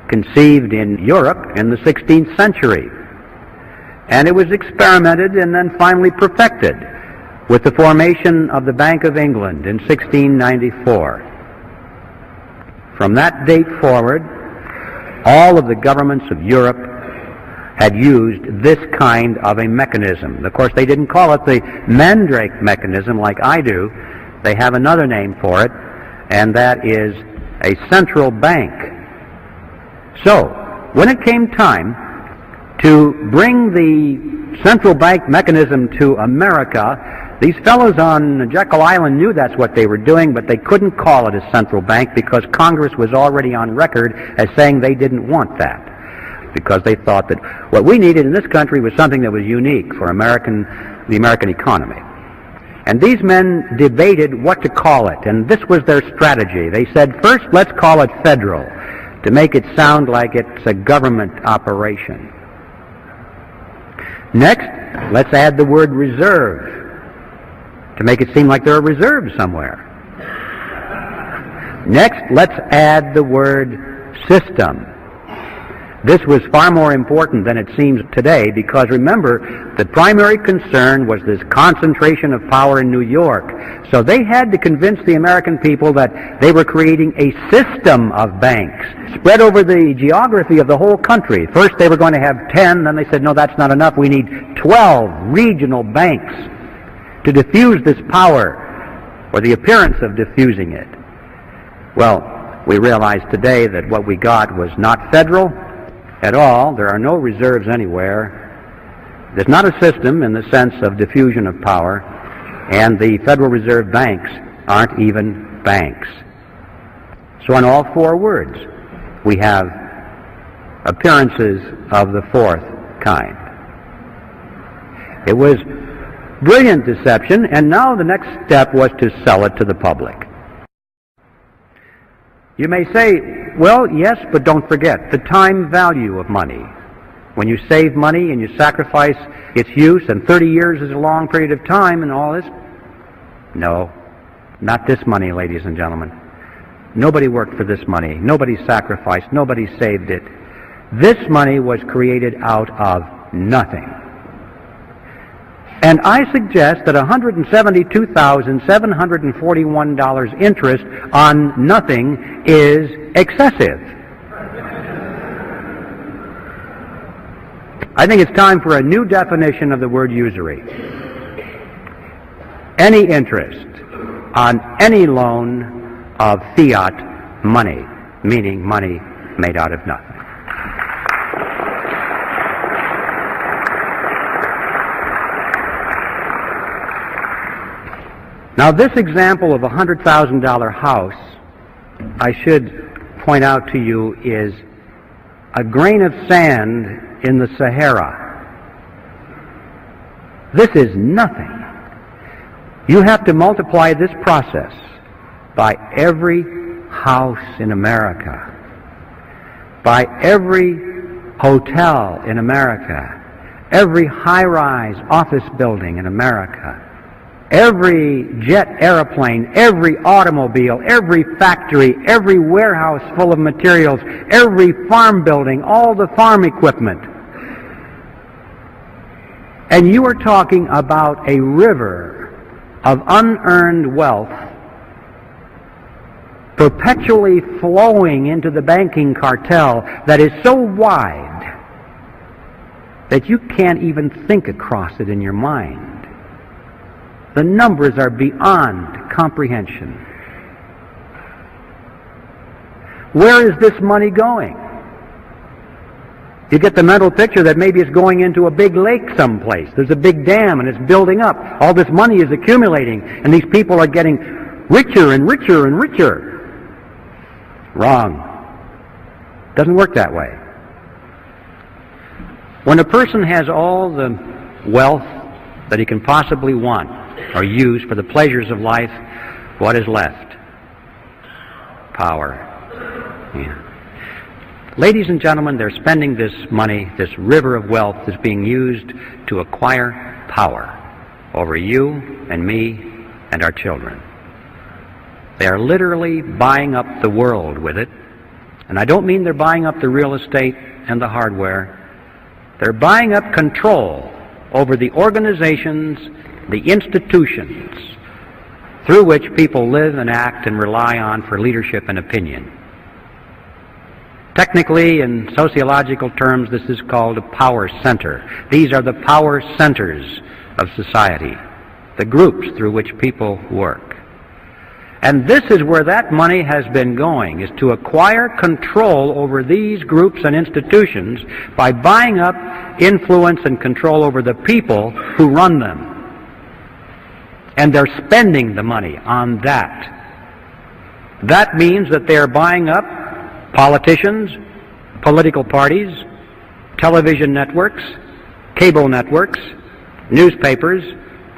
conceived in Europe in the 16th century. And it was experimented and then finally perfected with the formation of the Bank of England in 1694. From that date forward, all of the governments of Europe had used this kind of a mechanism. Of course, they didn't call it the Mandrake mechanism like I do. They have another name for it, and that is a central bank. So, when it came time to bring the central bank mechanism to America, these fellows on Jekyll Island knew that's what they were doing, but they couldn't call it a central bank because Congress was already on record as saying they didn't want that, because they thought that what we needed in this country was something that was unique for the American economy. And these men debated what to call it, and this was their strategy. They said, first, let's call it federal, to make it sound like it's a government operation. Next, let's add the word reserve, to make it seem like there are reserves somewhere. Next, let's add the word system. This was far more important than it seems today, because remember, the primary concern was this concentration of power in New York. So they had to convince the American people that they were creating a system of banks spread over the geography of the whole country. First they were going to have 10, then they said, no, that's not enough. We need 12 regional banks to diffuse this power, or the appearance of diffusing it. Well, we realize today that what we got was not federal at all. There are no reserves anywhere. There's not a system in the sense of diffusion of power, and the Federal Reserve banks aren't even banks. So in all four words, we have appearances of the fourth kind. It was brilliant deception, and now the next step was to sell it to the public. You may say, well, yes, but don't forget the time value of money. When you save money and you sacrifice its use, and 30 years is a long period of time and all this. No, not this money, ladies and gentlemen. Nobody worked for this money. Nobody sacrificed. Nobody saved it. This money was created out of nothing. And I suggest that $172,741 interest on nothing is excessive. I think it's time for a new definition of the word usury. Any interest on any loan of fiat money, meaning money made out of nothing. Now, this example of a $100,000 house, I should point out to you, is a grain of sand in the Sahara. This is nothing. You have to multiply this process by every house in America, by every hotel in America, every high-rise office building in America, every jet airplane, every automobile, every factory, every warehouse full of materials, every farm building, all the farm equipment. And you are talking about a river of unearned wealth perpetually flowing into the banking cartel that is so wide that you can't even think across it in your mind. The numbers are beyond comprehension. Where is this money going? You get the mental picture that maybe it's going into a big lake someplace. There's a big dam and it's building up. All this money is accumulating and these people are getting richer and richer and richer. Wrong. Doesn't work that way. When a person has all the wealth that he can possibly want or use for the pleasures of life, what is left? Power. Yeah. Ladies and gentlemen, they're spending this money, this river of wealth is being used to acquire power over you and me and our children. They are literally buying up the world with it. And I don't mean they're buying up the real estate and the hardware. They're buying up control over the organizations, the institutions through which people live and act and rely on for leadership and opinion. Technically, in sociological terms, this is called a power center. These are the power centers of society, the groups through which people work. And this is where that money has been going, is to acquire control over these groups and institutions by buying up influence and control over the people who run them. And they're spending the money on that. That means that they're buying up politicians, political parties, television networks, cable networks, newspapers,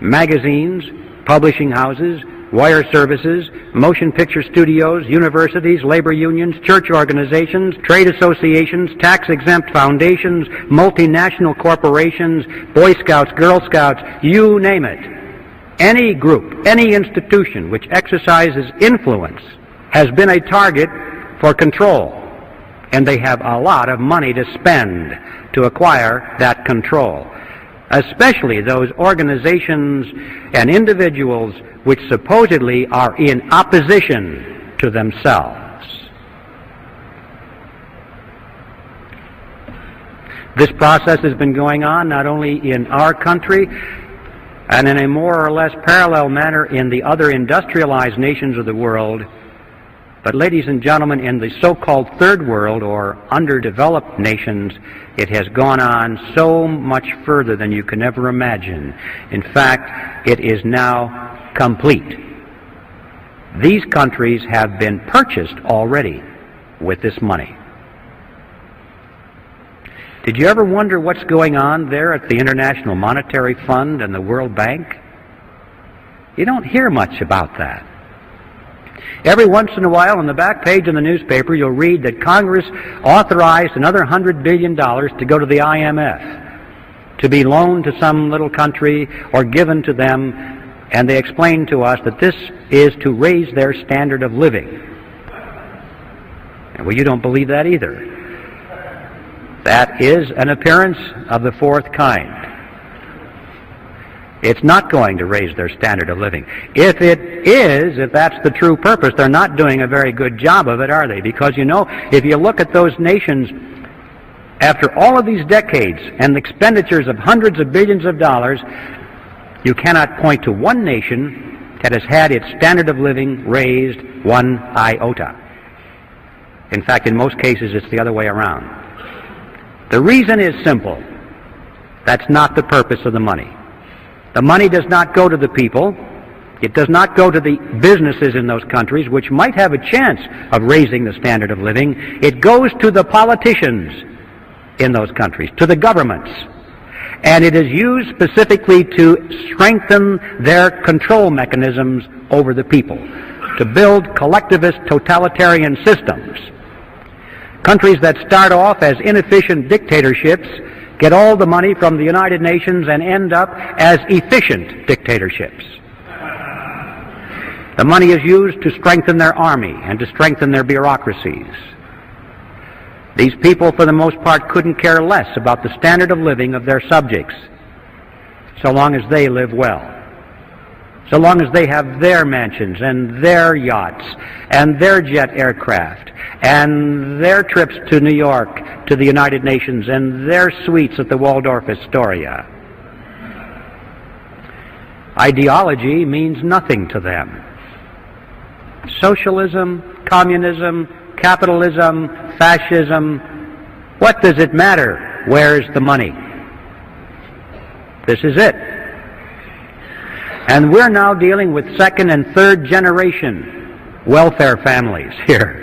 magazines, publishing houses, wire services, motion picture studios, universities, labor unions, church organizations, trade associations, tax-exempt foundations, multinational corporations, Boy Scouts, Girl Scouts, you name it. Any group, any institution which exercises influence has been a target for control, and they have a lot of money to spend to acquire that control, especially those organizations and individuals which supposedly are in opposition to themselves. This process has been going on not only in our country and in a more or less parallel manner in the other industrialized nations of the world, but ladies and gentlemen, in the so-called third world or underdeveloped nations, it has gone on so much further than you can ever imagine. In fact, it is now complete. These countries have been purchased already with this money. Did you ever wonder what's going on there at the International Monetary Fund and the World Bank? You don't hear much about that. Every once in a while, on the back page of the newspaper, you'll read that Congress authorized another $100 billion to go to the IMF, to be loaned to some little country or given to them, and they explain to us that this is to raise their standard of living. Well, you don't believe that either. That is an appearance of the fourth kind. It's not going to raise their standard of living. If it is, if that's the true purpose, they're not doing a very good job of it, are they? Because, you know, if you look at those nations, after all of these decades and expenditures of hundreds of billions of dollars, you cannot point to one nation that has had its standard of living raised one iota. In fact, in most cases, it's the other way around. The reason is simple. That's not the purpose of the money. The money does not go to the people. It does not go to the businesses in those countries, which might have a chance of raising the standard of living. It goes to the politicians in those countries, to the governments. And it is used specifically to strengthen their control mechanisms over the people, to build collectivist totalitarian systems. Countries that start off as inefficient dictatorships get all the money from the United Nations and end up as efficient dictatorships. The money is used to strengthen their army and to strengthen their bureaucracies. These people, for the most part, couldn't care less about the standard of living of their subjects, so long as they live well, so long as they have their mansions and their yachts and their jet aircraft and their trips to New York, to the United Nations, and their suites at the Waldorf Astoria. Ideology means nothing to them. Socialism, communism, capitalism, fascism, what does it matter? Where's the money? This is it. And we're now dealing with second and third generation welfare families here.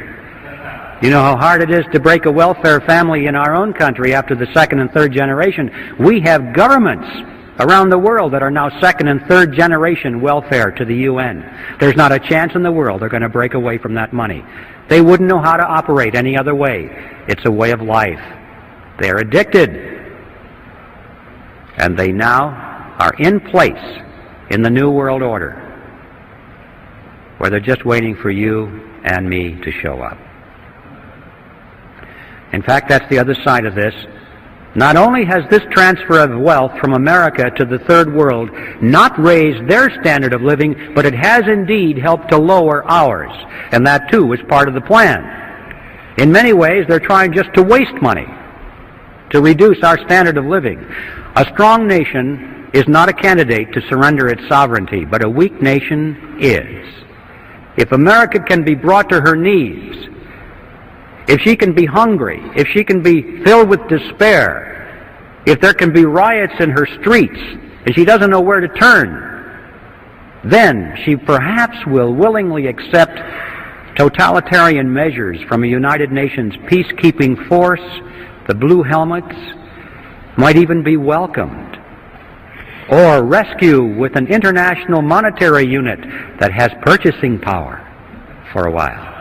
You know how hard it is to break a welfare family in our own country after the second and third generation. We have governments around the world that are now second and third generation welfare to the UN. There's not a chance in the world they're going to break away from that money. They wouldn't know how to operate any other way. It's a way of life. They're addicted. And they now are in place in the New World Order, where they're just waiting for you and me to show up. In fact, that's the other side of this. Not only has this transfer of wealth from America to the Third World not raised their standard of living, but it has indeed helped to lower ours. And that, too, is part of the plan. In many ways, they're trying just to waste money, to reduce our standard of living. A strong nation is not a candidate to surrender its sovereignty, but a weak nation is. If America can be brought to her knees, if she can be hungry, if she can be filled with despair, if there can be riots in her streets, and she doesn't know where to turn, then she perhaps will willingly accept totalitarian measures from a United Nations peacekeeping force. The Blue Helmets might even be welcomed. Or rescue with an international monetary unit that has purchasing power for a while.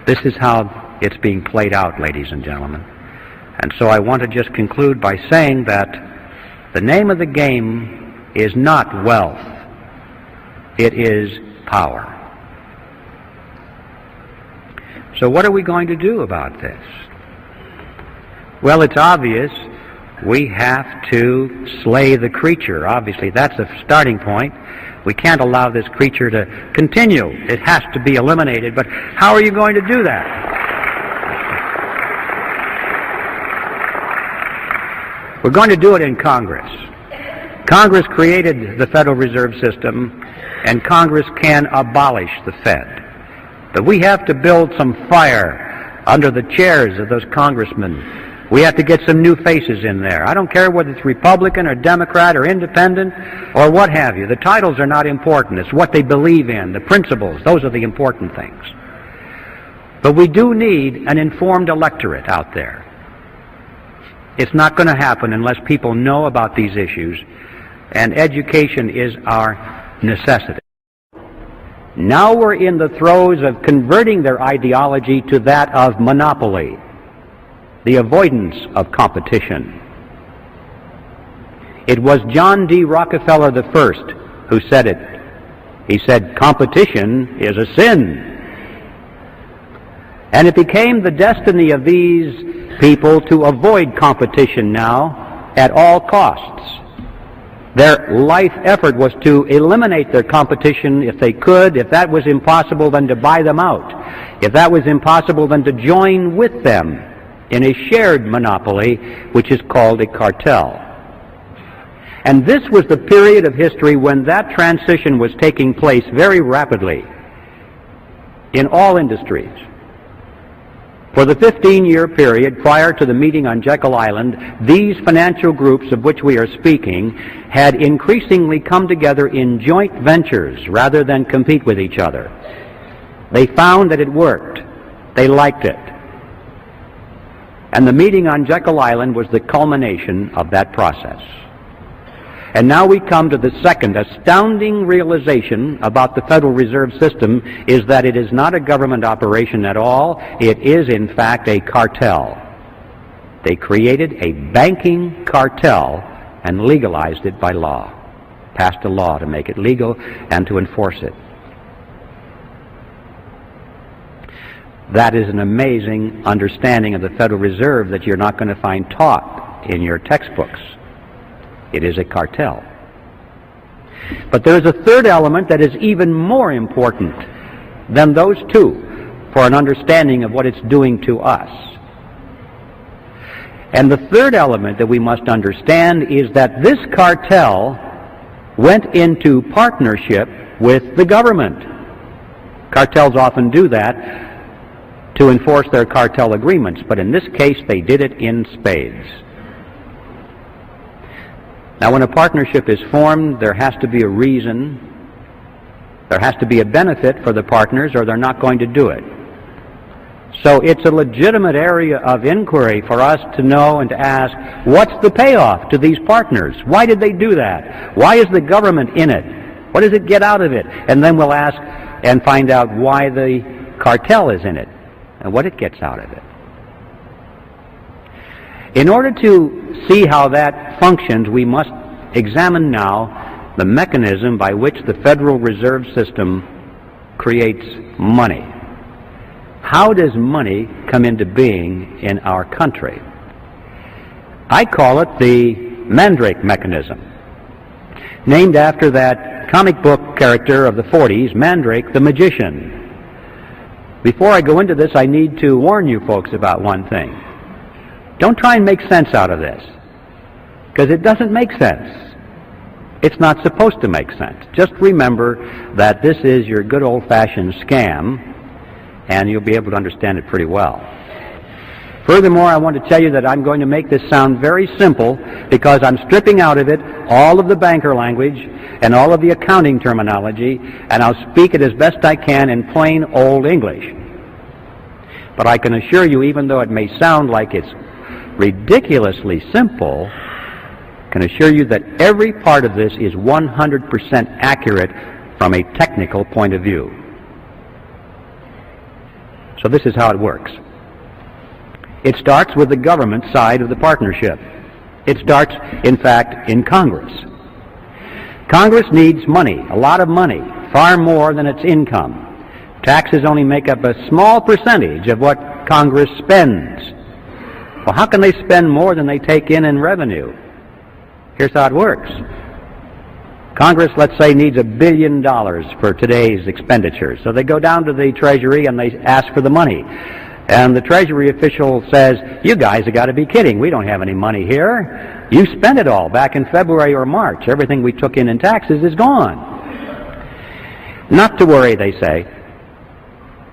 This is how it's being played out, ladies and gentlemen. And so I want to just conclude by saying that the name of the game is not wealth. It is power. So what are we going to do about this? Well, it's obvious. We have to slay the creature. Obviously, that's a starting point. We can't allow this creature to continue. It has to be eliminated. But how are you going to do that? We're going to do it in Congress. Congress created the Federal Reserve System, and Congress can abolish the Fed. But we have to build some fire under the chairs of those congressmen. We have to get some new faces in there. I don't care whether it's Republican or Democrat or Independent or what have you. The titles are not important. It's what they believe in, the principles. Those are the important things. But we do need an informed electorate out there. It's not going to happen unless people know about these issues, and education is our necessity. Now we're in the throes of converting their ideology to that of monopoly, the avoidance of competition. It was John D. Rockefeller I who said it. He said, competition is a sin. And it became the destiny of these people to avoid competition now at all costs. Their life effort was to eliminate their competition if they could. If that was impossible, then to buy them out. If that was impossible, then to join with them in a shared monopoly, which is called a cartel. And this was the period of history when that transition was taking place very rapidly in all industries. For the 15-year period prior to the meeting on Jekyll Island, these financial groups of which we are speaking had increasingly come together in joint ventures rather than compete with each other. They found that it worked. They liked it. And the meeting on Jekyll Island was the culmination of that process. And now we come to the second astounding realization about the Federal Reserve System, is that it is not a government operation at all. It is, in fact, a cartel. They created a banking cartel and legalized it by law, passed a law to make it legal and to enforce it. That is an amazing understanding of the Federal Reserve that you're not going to find taught in your textbooks. It is a cartel. But there is a third element that is even more important than those two for an understanding of what it's doing to us. And the third element that we must understand is that this cartel went into partnership with the government. Cartels often do that to enforce their cartel agreements, but in this case they did it in spades. Now, when a partnership is formed, there has to be a reason, there has to be a benefit for the partners, or they're not going to do it. So it's a legitimate area of inquiry for us to know and to ask, what's the payoff to these partners? Why did they do that? Why is the government in it? What does it get out of it? And then we'll ask and find out why the cartel is in it and what it gets out of it. In order to see how that functions, we must examine now the mechanism by which the Federal Reserve System creates money. How does money come into being in our country? I call it the Mandrake mechanism, named after that comic book character of the 40s, Mandrake the Magician. Before I go into this, I need to warn you folks about one thing. Don't try and make sense out of this, because it doesn't make sense. It's not supposed to make sense. Just remember that this is your good old-fashioned scam, and you'll be able to understand it pretty well. Furthermore, I want to tell you that I'm going to make this sound very simple, because I'm stripping out of it all of the banker language and all of the accounting terminology, and I'll speak it as best I can in plain old English. But I can assure you, even though it may sound like it's ridiculously simple, can assure you that every part of this is 100% accurate from a technical point of view. So this is how it works. It starts with the government side of the partnership. It starts, in fact, in Congress. Congress needs money, a lot of money, far more than its income. Taxes only make up a small percentage of what Congress spends. Well, how can they spend more than they take in revenue? Here's how it works. Congress, let's say, needs $1 billion for today's expenditures. So they go down to the Treasury and they ask for the money. And the Treasury official says, you guys have got to be kidding. We don't have any money here. You spent it all back in February or March. Everything we took in taxes is gone. Not to worry, they say.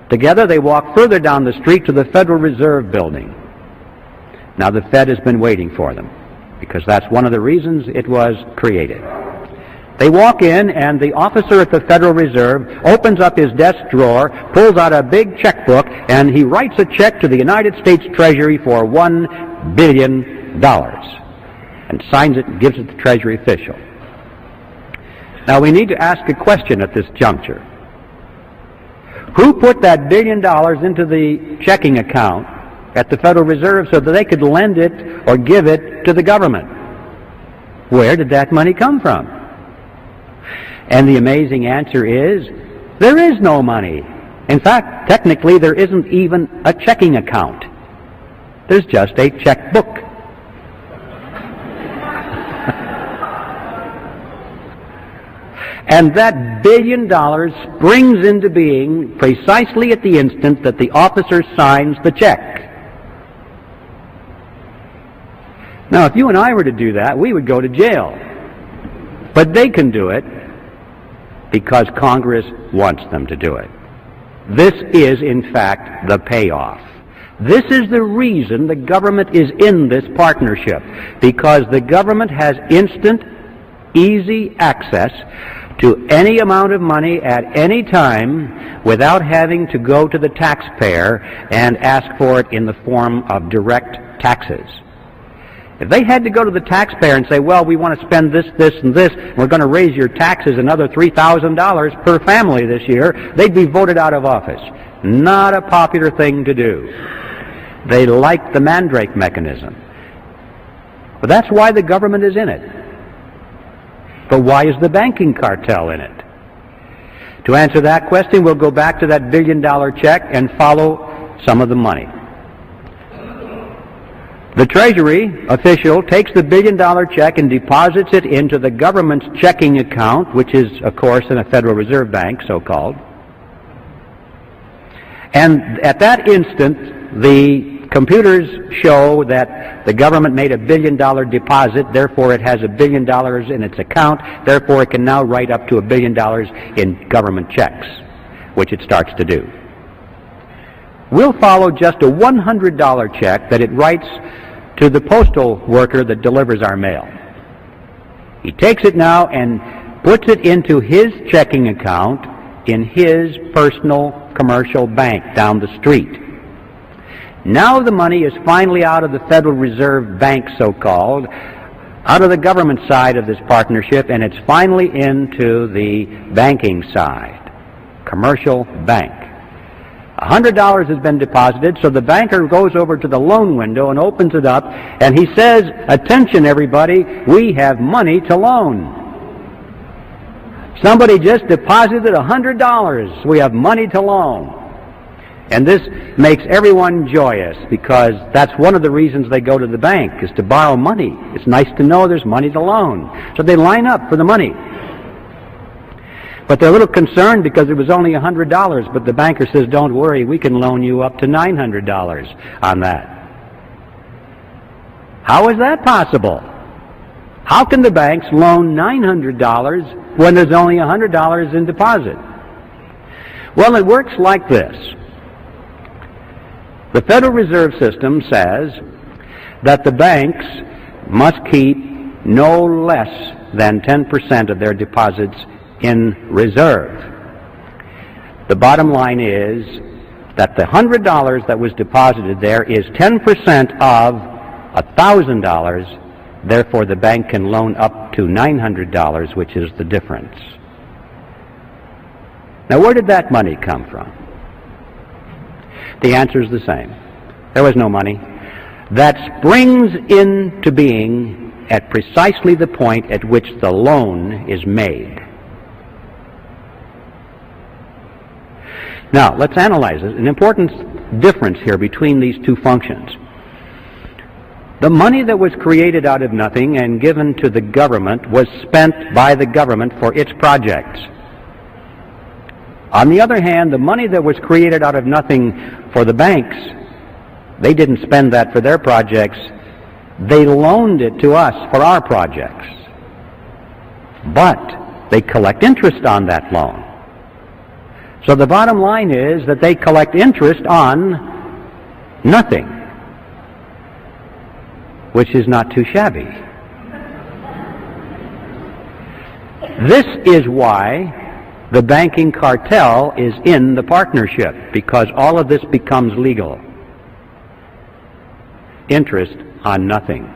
Together they walk further down the street to the Federal Reserve Building. Now the Fed has been waiting for them, because that's one of the reasons it was created. They walk in, and the officer at the Federal Reserve opens up his desk drawer, pulls out a big checkbook, and he writes a check to the United States Treasury for $1 billion and signs it and gives it to the Treasury official. Now we need to ask a question at this juncture. Who put that $1 billion into the checking account at the Federal Reserve so that they could lend it or give it to the government? Where did that money come from? And the amazing answer is, there is no money. In fact, technically, there isn't even a checking account. There's just a checkbook. And that $1 billion springs into being precisely at the instant that the officer signs the check. Now, if you and I were to do that, we would go to jail. But they can do it because Congress wants them to do it. This is, in fact, the payoff. This is the reason the government is in this partnership, because the government has instant, easy access to any amount of money at any time without having to go to the taxpayer and ask for it in the form of direct taxes. If they had to go to the taxpayer and say, well, we want to spend this, this, and this, and we're going to raise your taxes another $3,000 per family this year, they'd be voted out of office. Not a popular thing to do. They like the mandrake mechanism. But that's why the government is in it. But why is the banking cartel in it? To answer that question, we'll go back to that billion-dollar check and follow some of the money. The Treasury official takes the billion-dollar check and deposits it into the government's checking account, which is, of course, in a Federal Reserve Bank, so-called. And at that instant, the computers show that the government made a billion-dollar deposit, therefore it has $1 billion in its account, therefore it can now write up to $1 billion in government checks, which it starts to do. We'll follow just a $100 check that it writes to the postal worker that delivers our mail. He takes it now and puts it into his checking account in his personal commercial bank down the street. Now the money is finally out of the Federal Reserve Bank, so-called, out of the government side of this partnership, and it's finally into the banking side, commercial bank. $100 has been deposited, so the banker goes over to the loan window and opens it up, and he says, attention everybody, we have money to loan. Somebody just deposited $100. We have money to loan. And this makes everyone joyous, because that's one of the reasons they go to the bank, is to borrow money. It's nice to know there's money to loan. So they line up for the money. But they're a little concerned because it was only $100, but the banker says, don't worry, we can loan you up to $900 on that. How is that possible? How can the banks loan $900 when there's only $100 in deposit? Well, it works like this. The Federal Reserve System says that the banks must keep no less than 10% of their deposits in reserve. The bottom line is that the $100 that was deposited there is 10% of $1,000, therefore the bank can loan up to $900, which is the difference. Now, where did that money come from? The answer is the same. There was no money. That springs into being at precisely the point at which the loan is made. Now, let's analyze it. An important difference here between these two functions. The money that was created out of nothing and given to the government was spent by the government for its projects. On the other hand, the money that was created out of nothing for the banks, they didn't spend that for their projects. They loaned it to us for our projects. But they collect interest on that loan. So the bottom line is that they collect interest on nothing, which is not too shabby. This is why the banking cartel is in the partnership, because all of this becomes legal. Interest on nothing.